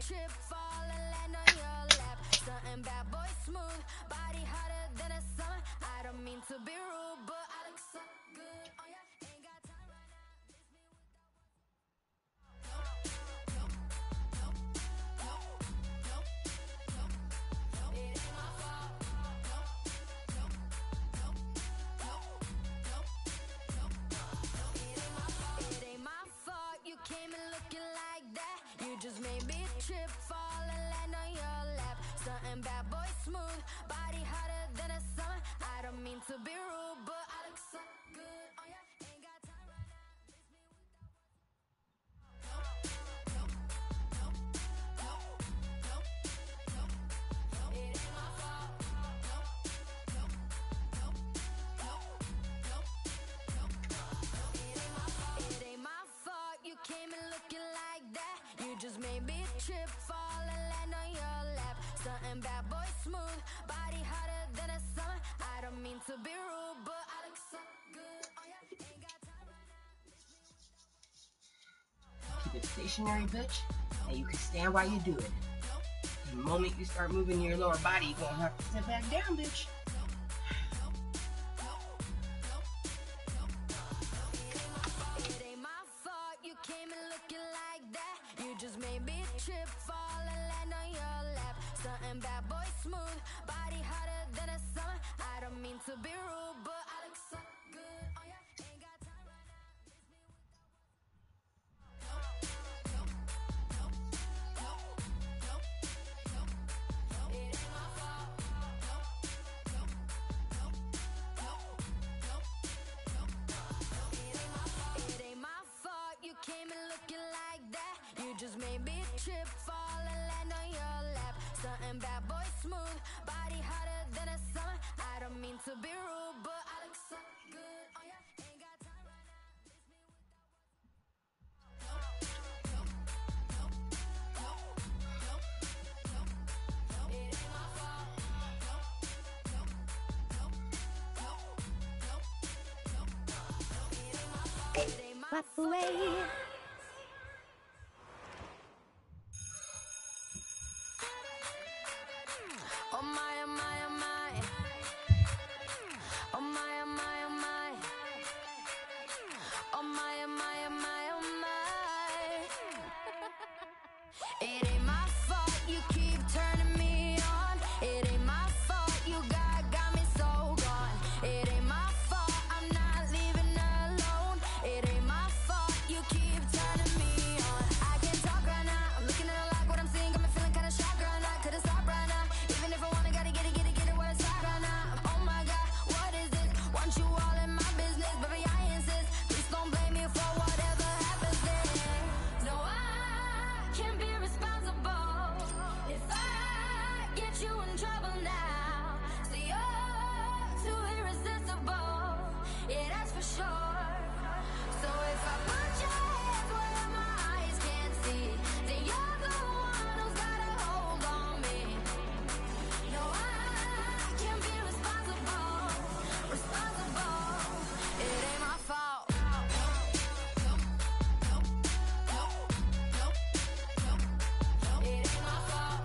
trip, fall and land on your lap. Something bad boy smooth, body hotter than a summer. I don't mean to be rude, but I look so good on ya. Ain't got time right now. It ain't my fault. It ain't my fault you came in looking like that. You just made me trip, fall and land on your lap. Something bad boy smooth, body hotter than a summer. I don't mean to be rude, but I look so good on ya. Ain't got time right now. It ain't my fault. It ain't my fault you came in looking like that. You just made me trip, fall and land on your lap. Something bad boy smooth, body hotter than a summer. I don't mean to be rude, but I look so good on ya. Ain't got time right now. Keep it stationary, bitch, and you can stand while you do it. The moment you start moving your lower body, you're gonna have to sit back down, bitch. It ain't my fault you came in looking like that. You just made me trip, fall and land on your lap. Something bad boy smooth, body hotter than a summer. I don't mean to be rude, but I look so good on ya. Ain't got time right now. It ain't my fault. It ain't my fault you came in looking like that. You just made me trip, fall and land on your lap. Something bad boy smooth, body hotter than a summer. I don't mean to be rude, but I look so good on ya. Ain't got time right now. It ain't my fault. It ain't my fault. Oh my, oh my, oh my. Oh my, oh my, oh my. Oh my, oh my, oh my, oh my. It ain't my fault you keep turning me on. It ain't my fault you got me so gone. It ain't my fault I'm not leaving alone. It ain't my fault you keep turning me on. I can't talk right now. I'm looking at a lot what I'm seeing. Got me feeling kinda shocked right now. Couldn't stop right now. Even if I wanna, gotta get it where it's at right now. Oh my God, what is this? Want you all in my business, baby, I insist. Please don't blame me for whatever happens then. No, I can't be responsible if I get you in trouble now. So you're too irresistible, yeah, that's for sure. So if I put your hands where my eyes can't see, then you're the one who's got a hold on me. No, I can't be responsible. It ain't my fault. It ain't my fault.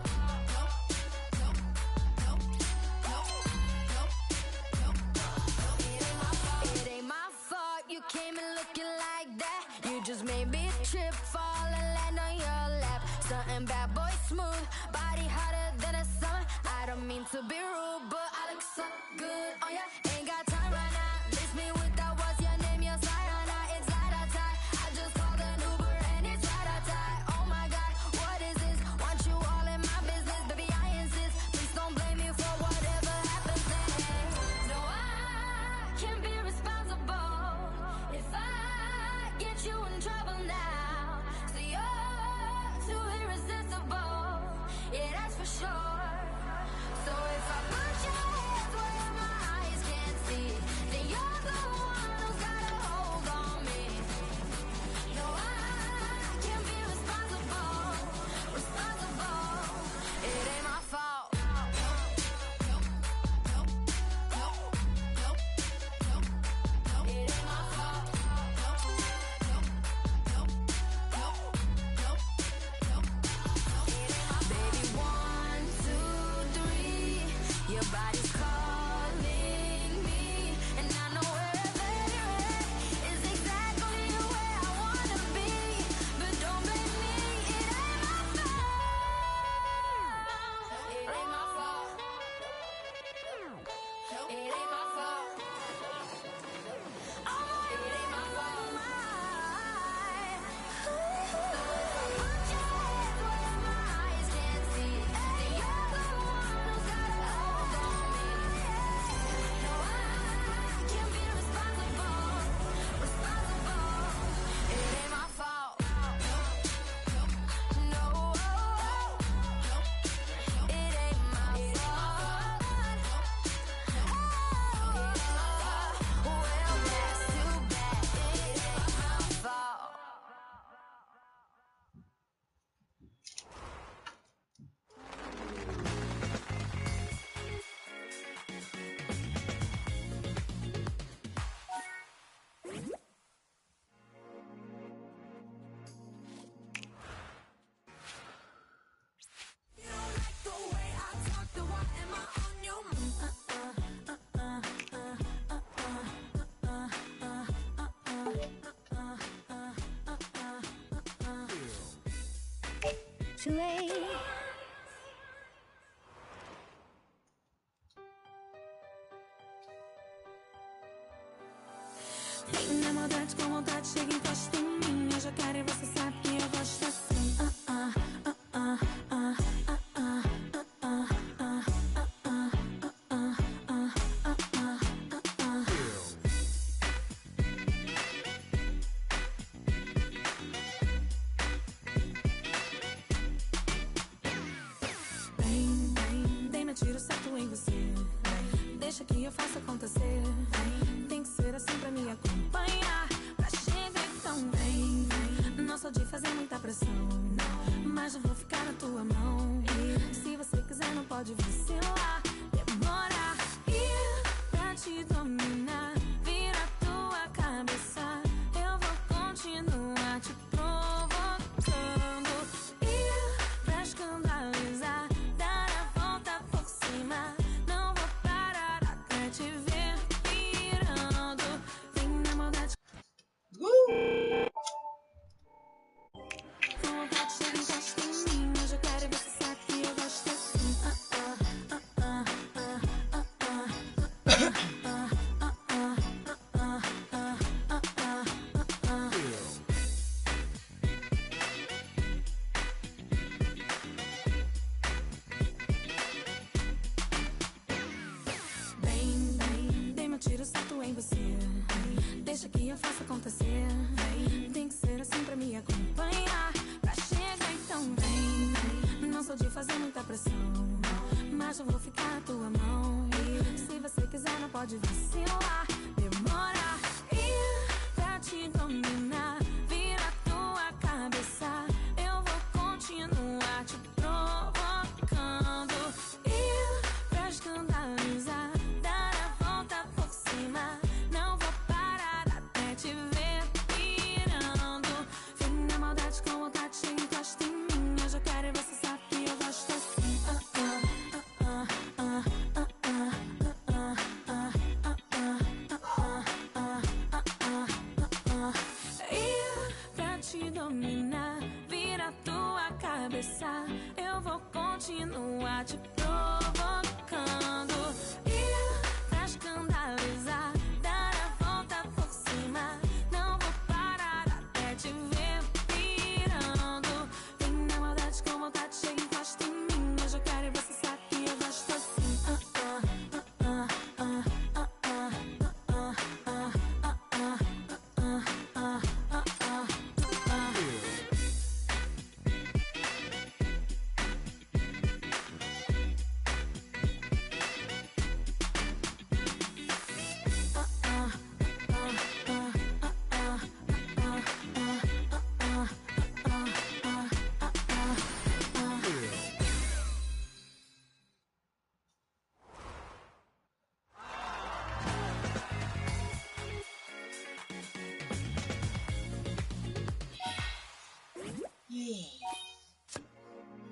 It ain't my fault you came in looking like that. You just made me trip, fall and land on your lap. Something bad boy smooth, body hotter than a summer. I don't mean to be rude, but I look so good on ya. Ain't got time right now. Miss me with that, what's your name? Your sayana, it's light outside. I just called an Uber and it's right outside. Oh my God, what is this? Want you all in my business, baby, I insist. Please don't blame me for whatever happens then. No, I can't be responsible if I get you in trouble now. So you're too irresistible, yeah, that's for sure. So if I put your hands where my eyes can't see, then you're the one who's got a hold on me. No, I can't be responsible. It ain't my fault. It ain't my fault. It to wait. Vem na maldade com vontade, chega e encosta em mim. Eu já quero e você sabe que eu gosto assim. Vem, dei meu tiro certo em você. Deixa que eu faça acontecer. Tem que ser assim pra me acompanhar. Pra chegar então vem. Não sou de fazer muita pressão, mas eu vou ficar na tua mão. E se você quiser não pode vacilar. Demora ir pra te dominar. Vira tua cabeça. Eu vou continuar te provocando. Ir pra escandalizar. Dar a volta por cima. Não vou parar até te ver pirando. Vem na maldade. Com vontade, chega e encosta em mim. Eu já quero e você sabe que eu gosto assim. Vem, dei meu tiro certo em você. Deixa que eu faça acontecer. Tem que ser assim pra me acompanhar. Pra chegar então vem. Não sou de fazer muita pressão, mas eu vou ficar na tua mão. E se você quiser não pode vacilar. Demora ir pra te dominar. Vira tua cabeça. Eu vou continuar te provocando. Ir pra escandalizar. Dar a volta por cima. Não vou parar até te ver pirando. Vem na maldade com vontade, chega e encosta em mim. Eu já quero e você sabe que eu gosto assim. Ir pra te dominar. Vira tua cabeça. Eu vou continuar te provocando. Ir pra escandalizar. Dar a volta por cima. Não vou parar até te ver pirando. Vem na maldade com vontade, chega e encosta em mim. Eu já quero e você sabe que eu gosto assim.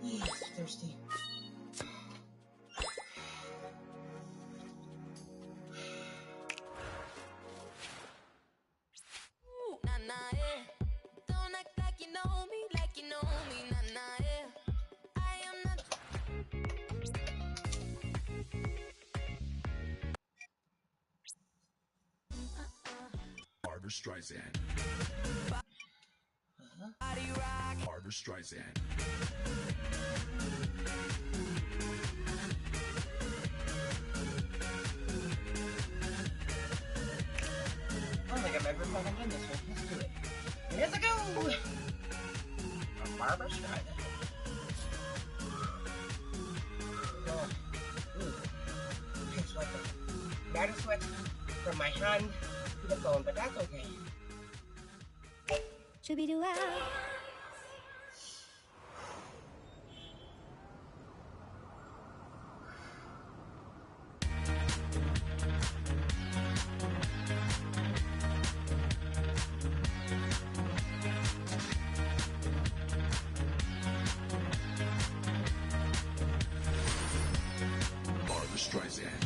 Yes, thirsty. Nah, nah, yeah. Don't act like you know me, like you know me. Nah, nah, yeah. I am not. Barbra Streisand. Body rock. Barbra Streisand. I don't think I've ever fucking done this one. Let's do it. Here's a go! A Barbra Streisand. It's like a matter of sweat from my hand to the phone, but that's okay. Shooby-doo-ah. Barbra Streisand.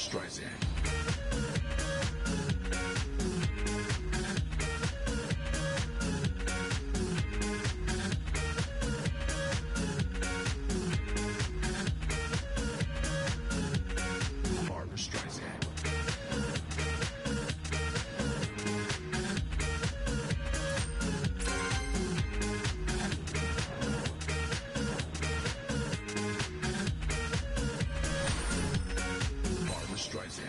Streisand. Barbra Streisand. Barbra Streisand.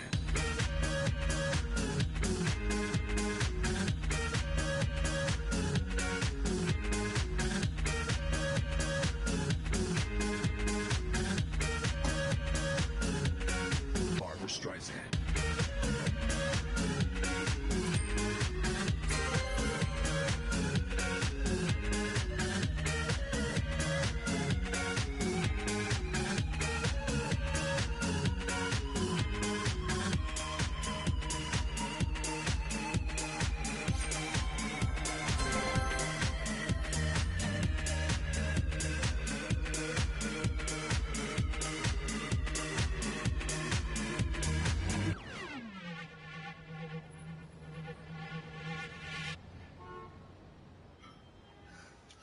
Barbra Streisand.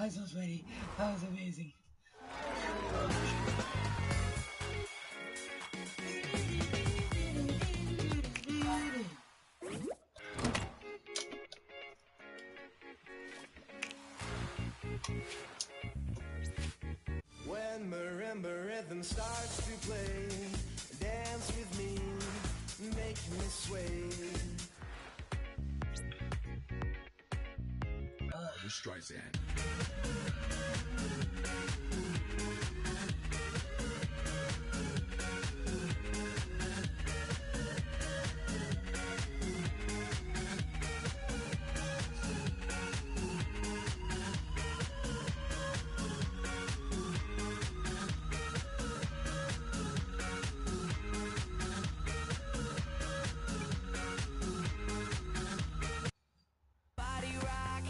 I'm so sweaty. That was amazing. When marimba rhythm starts to play, dance with me, make me sway. Barbra Streisand. Body rock,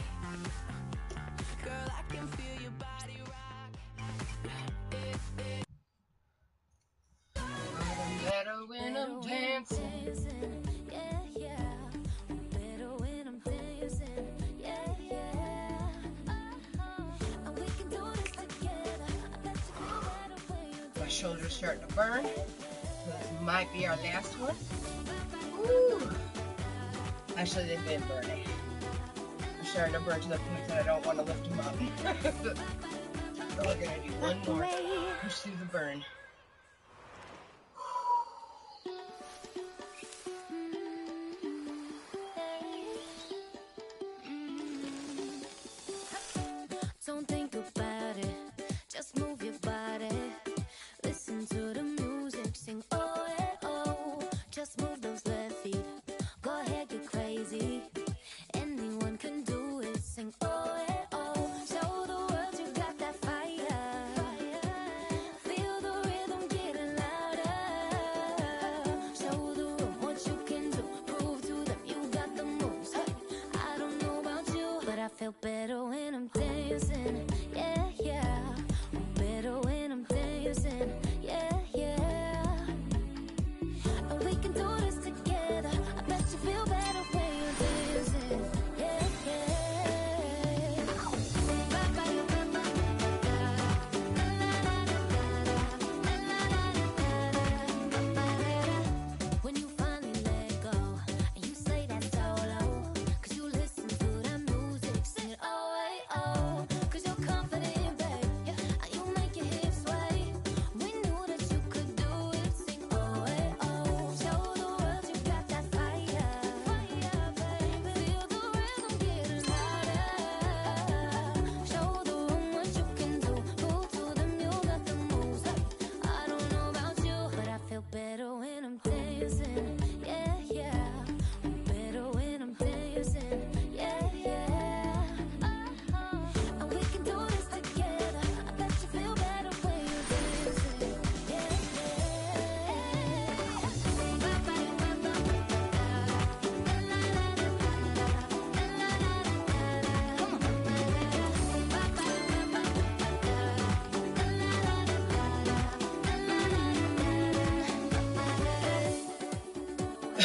girl, I can feel your body rock. Better when I'm dancing. Yeah, yeah. Better when I'm dancing. Yeah, yeah. And we can do this together. I bet you feel better when you're My shoulder's starting to burn. This might be our last one. Woo. Actually, they've been burning. They're starting to burn to the point that I don't want to lift them up. So we're gonna do one more. Push through the burn. Don't think about it, just move your body. Listen to the music, sing oh, eh, oh. Just move those left feet, go ahead, get crazy. Anyone can do it, sing oh, eh, oh. Show the world you got that fire. Feel the rhythm.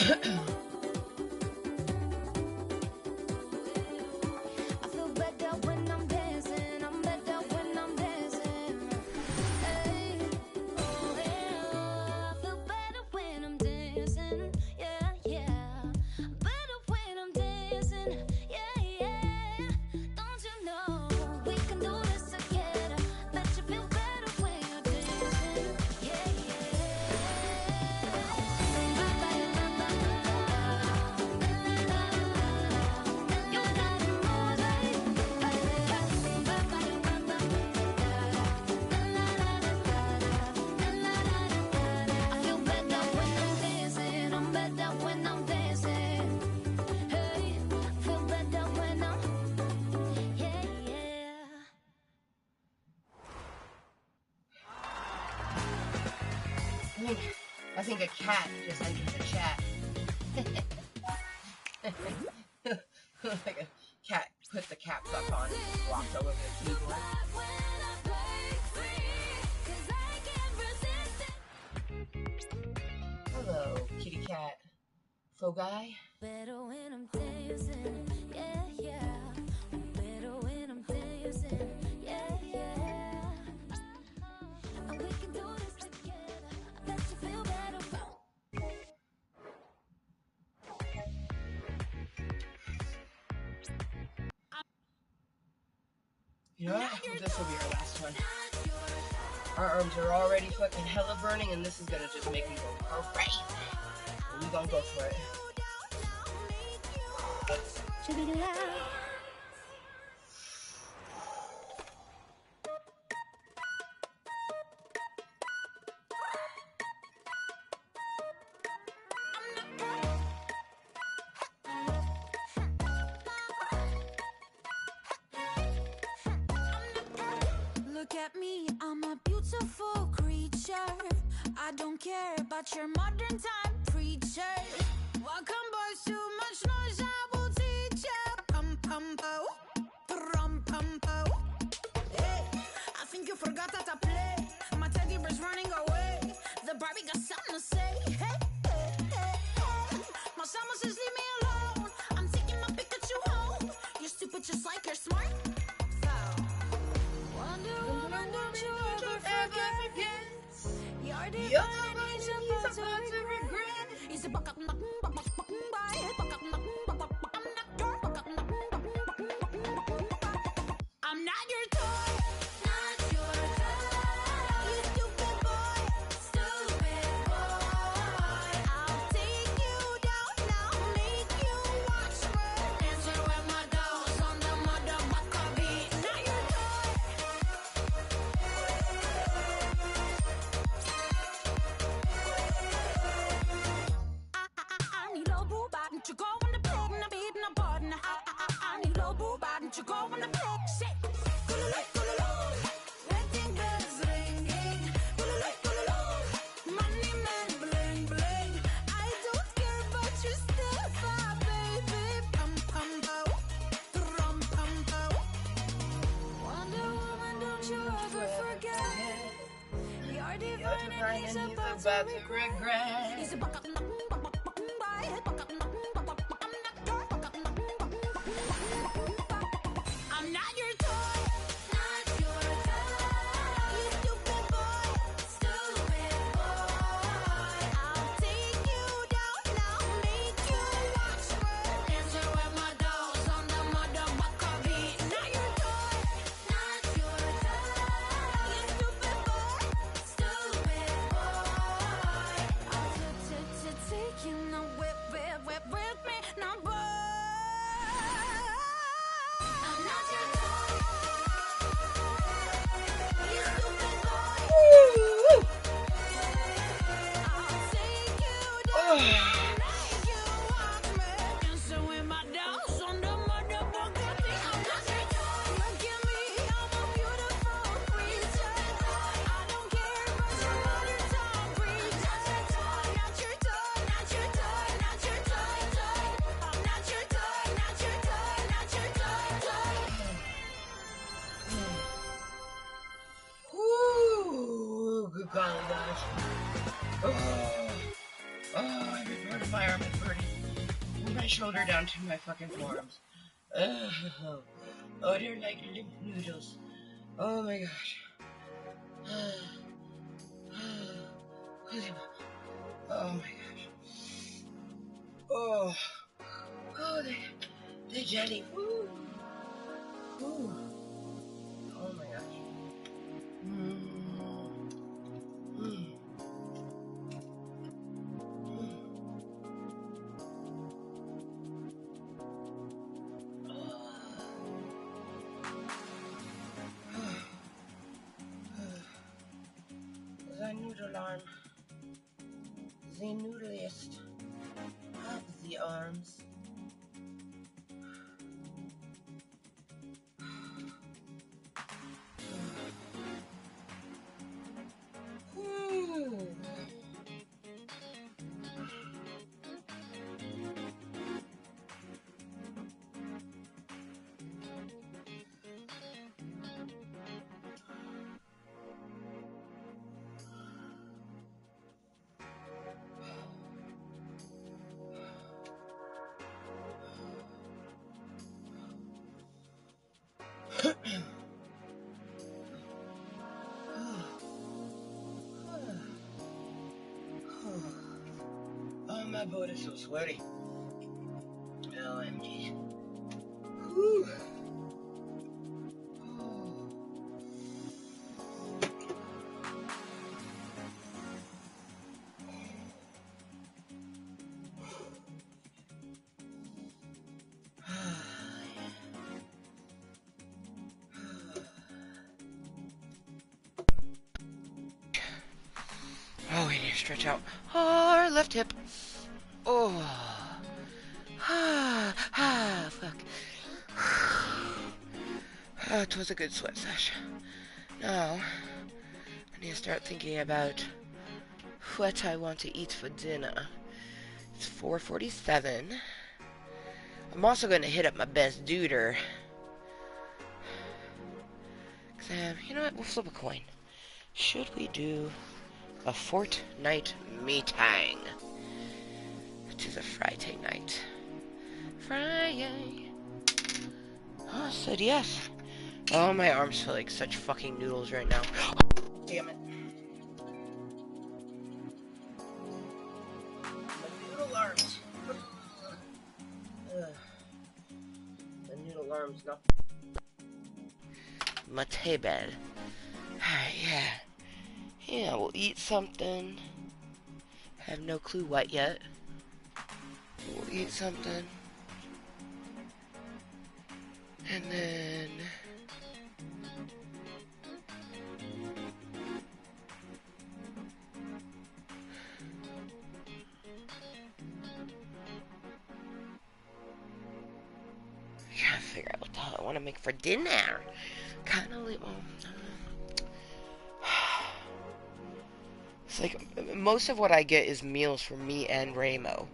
I feel better when I'm dancing. I'm better when I'm dancing. Hey, oh yeah. I feel better when I'm dancing. Yeah, yeah. Better when I'm dancing. Yeah, yeah. Don't you know we can do this together? Bet you feel better when you're dancing. Yeah, I feel better when I'm dancing. I'm better when I'm dancing. Hey, feel better when I'm, yeah, yeah. I think a cat just entered the chat. Like a cat put the caps up on and just walked all over the keyboard. Hello, kitty cat. Faux guy. Better when I'm dancing, yeah, yeah. Better when I'm dancing, yeah, yeah. And we can do this together. I bet you feel better. You know what? This will be our last one. Our arms are already fucking hella burning, and this is gonna just make me go crazy. We gonna go for it. Look at me, I'm a beautiful creature. I don't care about your modern time preacher. Welcome boys, too much noise, I will teach ya. Pum pum po, pum pum po. Hey, I think you forgot that I play. My teddy bear's running away. The Barbie got something to say. Hey, hey, hey, hey. My summer says leave me alone. I'm taking my Pikachu home. You're stupid just like you're smart. Wonder Woman, don't you ever forget. You're the one he's about to regret. He's a buck up, I'm not your toy. Not your toy. You stupid boy. Stupid boy. I'll take you down now. Make you watch me. Dancing with my dolls on the motherfucker beat. Not your toy. I need a boo bot. Don't you go on the pig and I beat and I bought and I need a boo bot. Don't you go on the pig? Shit. Wedding bells ringing. Money man bling bling. I don't care about your stuff, baby. Pum pum po, rum pum po. Wonder Woman, don't you ever forget. You're divine and he's about to regret. He's a buck up. I'm not your toy. Not your toy. You stupid boy. Stupid boy. I'll take you down now. Make you watch me. Dancing with my dolls on the motherfucker beat. Not your toy. Not your toy. You stupid boy. Stupid boy. I'll take you now. Whip with me now, boy. I'm not your toy. You stupid boy. I'll take you down. Make you watch me. Dancing with my dolls on the motherfucker beat. I'm not your toy. Look at me, I'm a beautiful creature. I don't care about your modern time preacher. Not your toy. Not your toy. Not your toy. I'm not your toy. Not your toy. Not your toy. Woo! Good golly gosh. Oh. Oh, every part of my arm is burning. From my shoulder down to my fucking forearms. Oh, they're like lymph noodles. Oh my gosh. Oh my gosh. Oh, the jelly. Ooh. Ooh. Oh my gosh. Mm. Mm. The noodle arm. The noodliest of the arms. Ooh. Oh, my boat is so sweaty. OMG. Whew. Oh, we need to stretch out our left hip. Oh. Fuck. It was a good sweat sesh. Now, I need to start thinking about what I want to eat for dinner. It's 4:47. I'm also going to hit up my best duder. You know what? We'll flip a coin. Should we do a fortnight meeting? It is a Friday night. Friday. Oh, I said yes. Oh, my arms feel like such fucking noodles right now. Damn it. The noodle arms. The noodle arms, no. My table. Alright, yeah. Yeah, we'll eat something. Have no clue what yet. We'll eat something. And then... trying to figure out what the hell I want to make for dinner. Kind of like... It's like, most of what I get is meals for me and Ramo.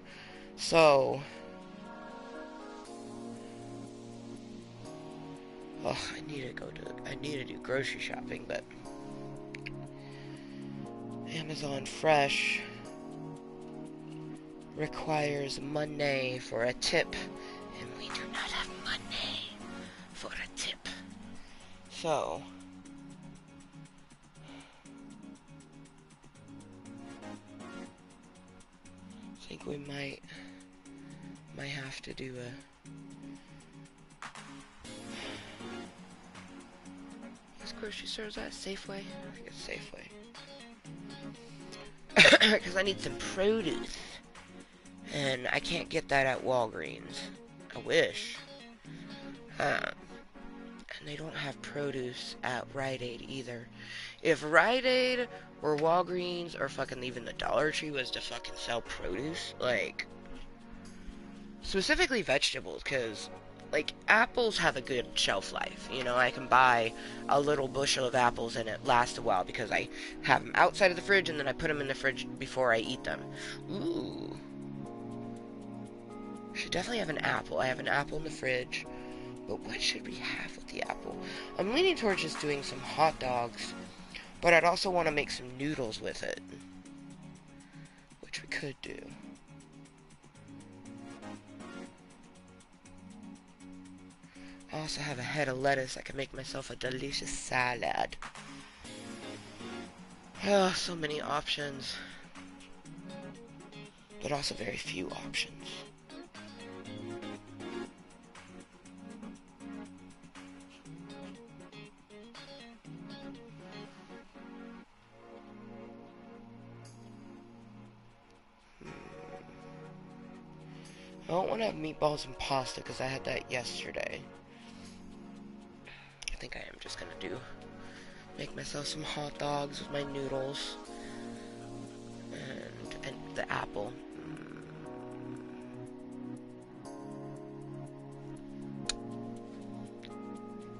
So... oh, I need to do grocery shopping, but... Amazon Fresh requires money for a tip, and we do not have money for a tip. So... I think we might have to do a... What's grocery stores at? Safeway? I think it's Safeway. Because I need some produce. And I can't get that at Walgreens. I wish. And they don't have produce at Rite Aid either. If Rite Aid or Walgreens or fucking even the Dollar Tree was to fucking sell produce, like... specifically vegetables, because... like, apples have a good shelf life. You know, I can buy a little bushel of apples and it lasts a while because I have them outside of the fridge and then I put them in the fridge before I eat them. Ooh. Should definitely have an apple. I have an apple in the fridge. But what should we have with the apple? I'm leaning towards just doing some hot dogs. But I'd also want to make some noodles with it. which we could do. I also have a head of lettuce. I can make myself a delicious salad. Oh, so many options. But also very few options. I don't want to have meatballs and pasta because I had that yesterday. I think I am just gonna make myself some hot dogs with my noodles and the apple.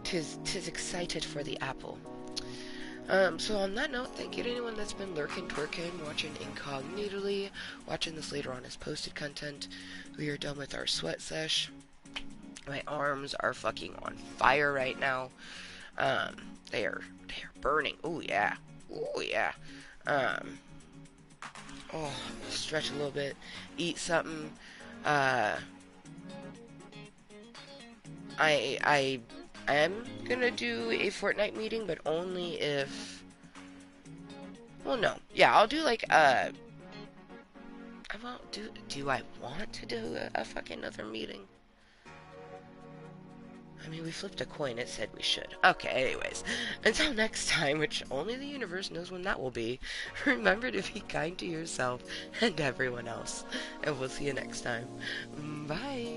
Tis excited for the apple. So on that note, thank you to anyone that's been lurking, twerking, watching incognitally, watching this later on as posted content. We are done with our sweat sesh. My arms are fucking on fire right now. They are burning. Oh yeah. Oh yeah. Stretch a little bit, eat something. I am gonna do a Fortnite meeting, but only if... Well, no. Yeah, I'll do like, I won't do... Do I want to do a fucking other meeting? I mean, we flipped a coin, it said we should. Okay, anyways. Until next time, which only the universe knows when that will be, remember to be kind to yourself and everyone else. And we'll see you next time. Bye!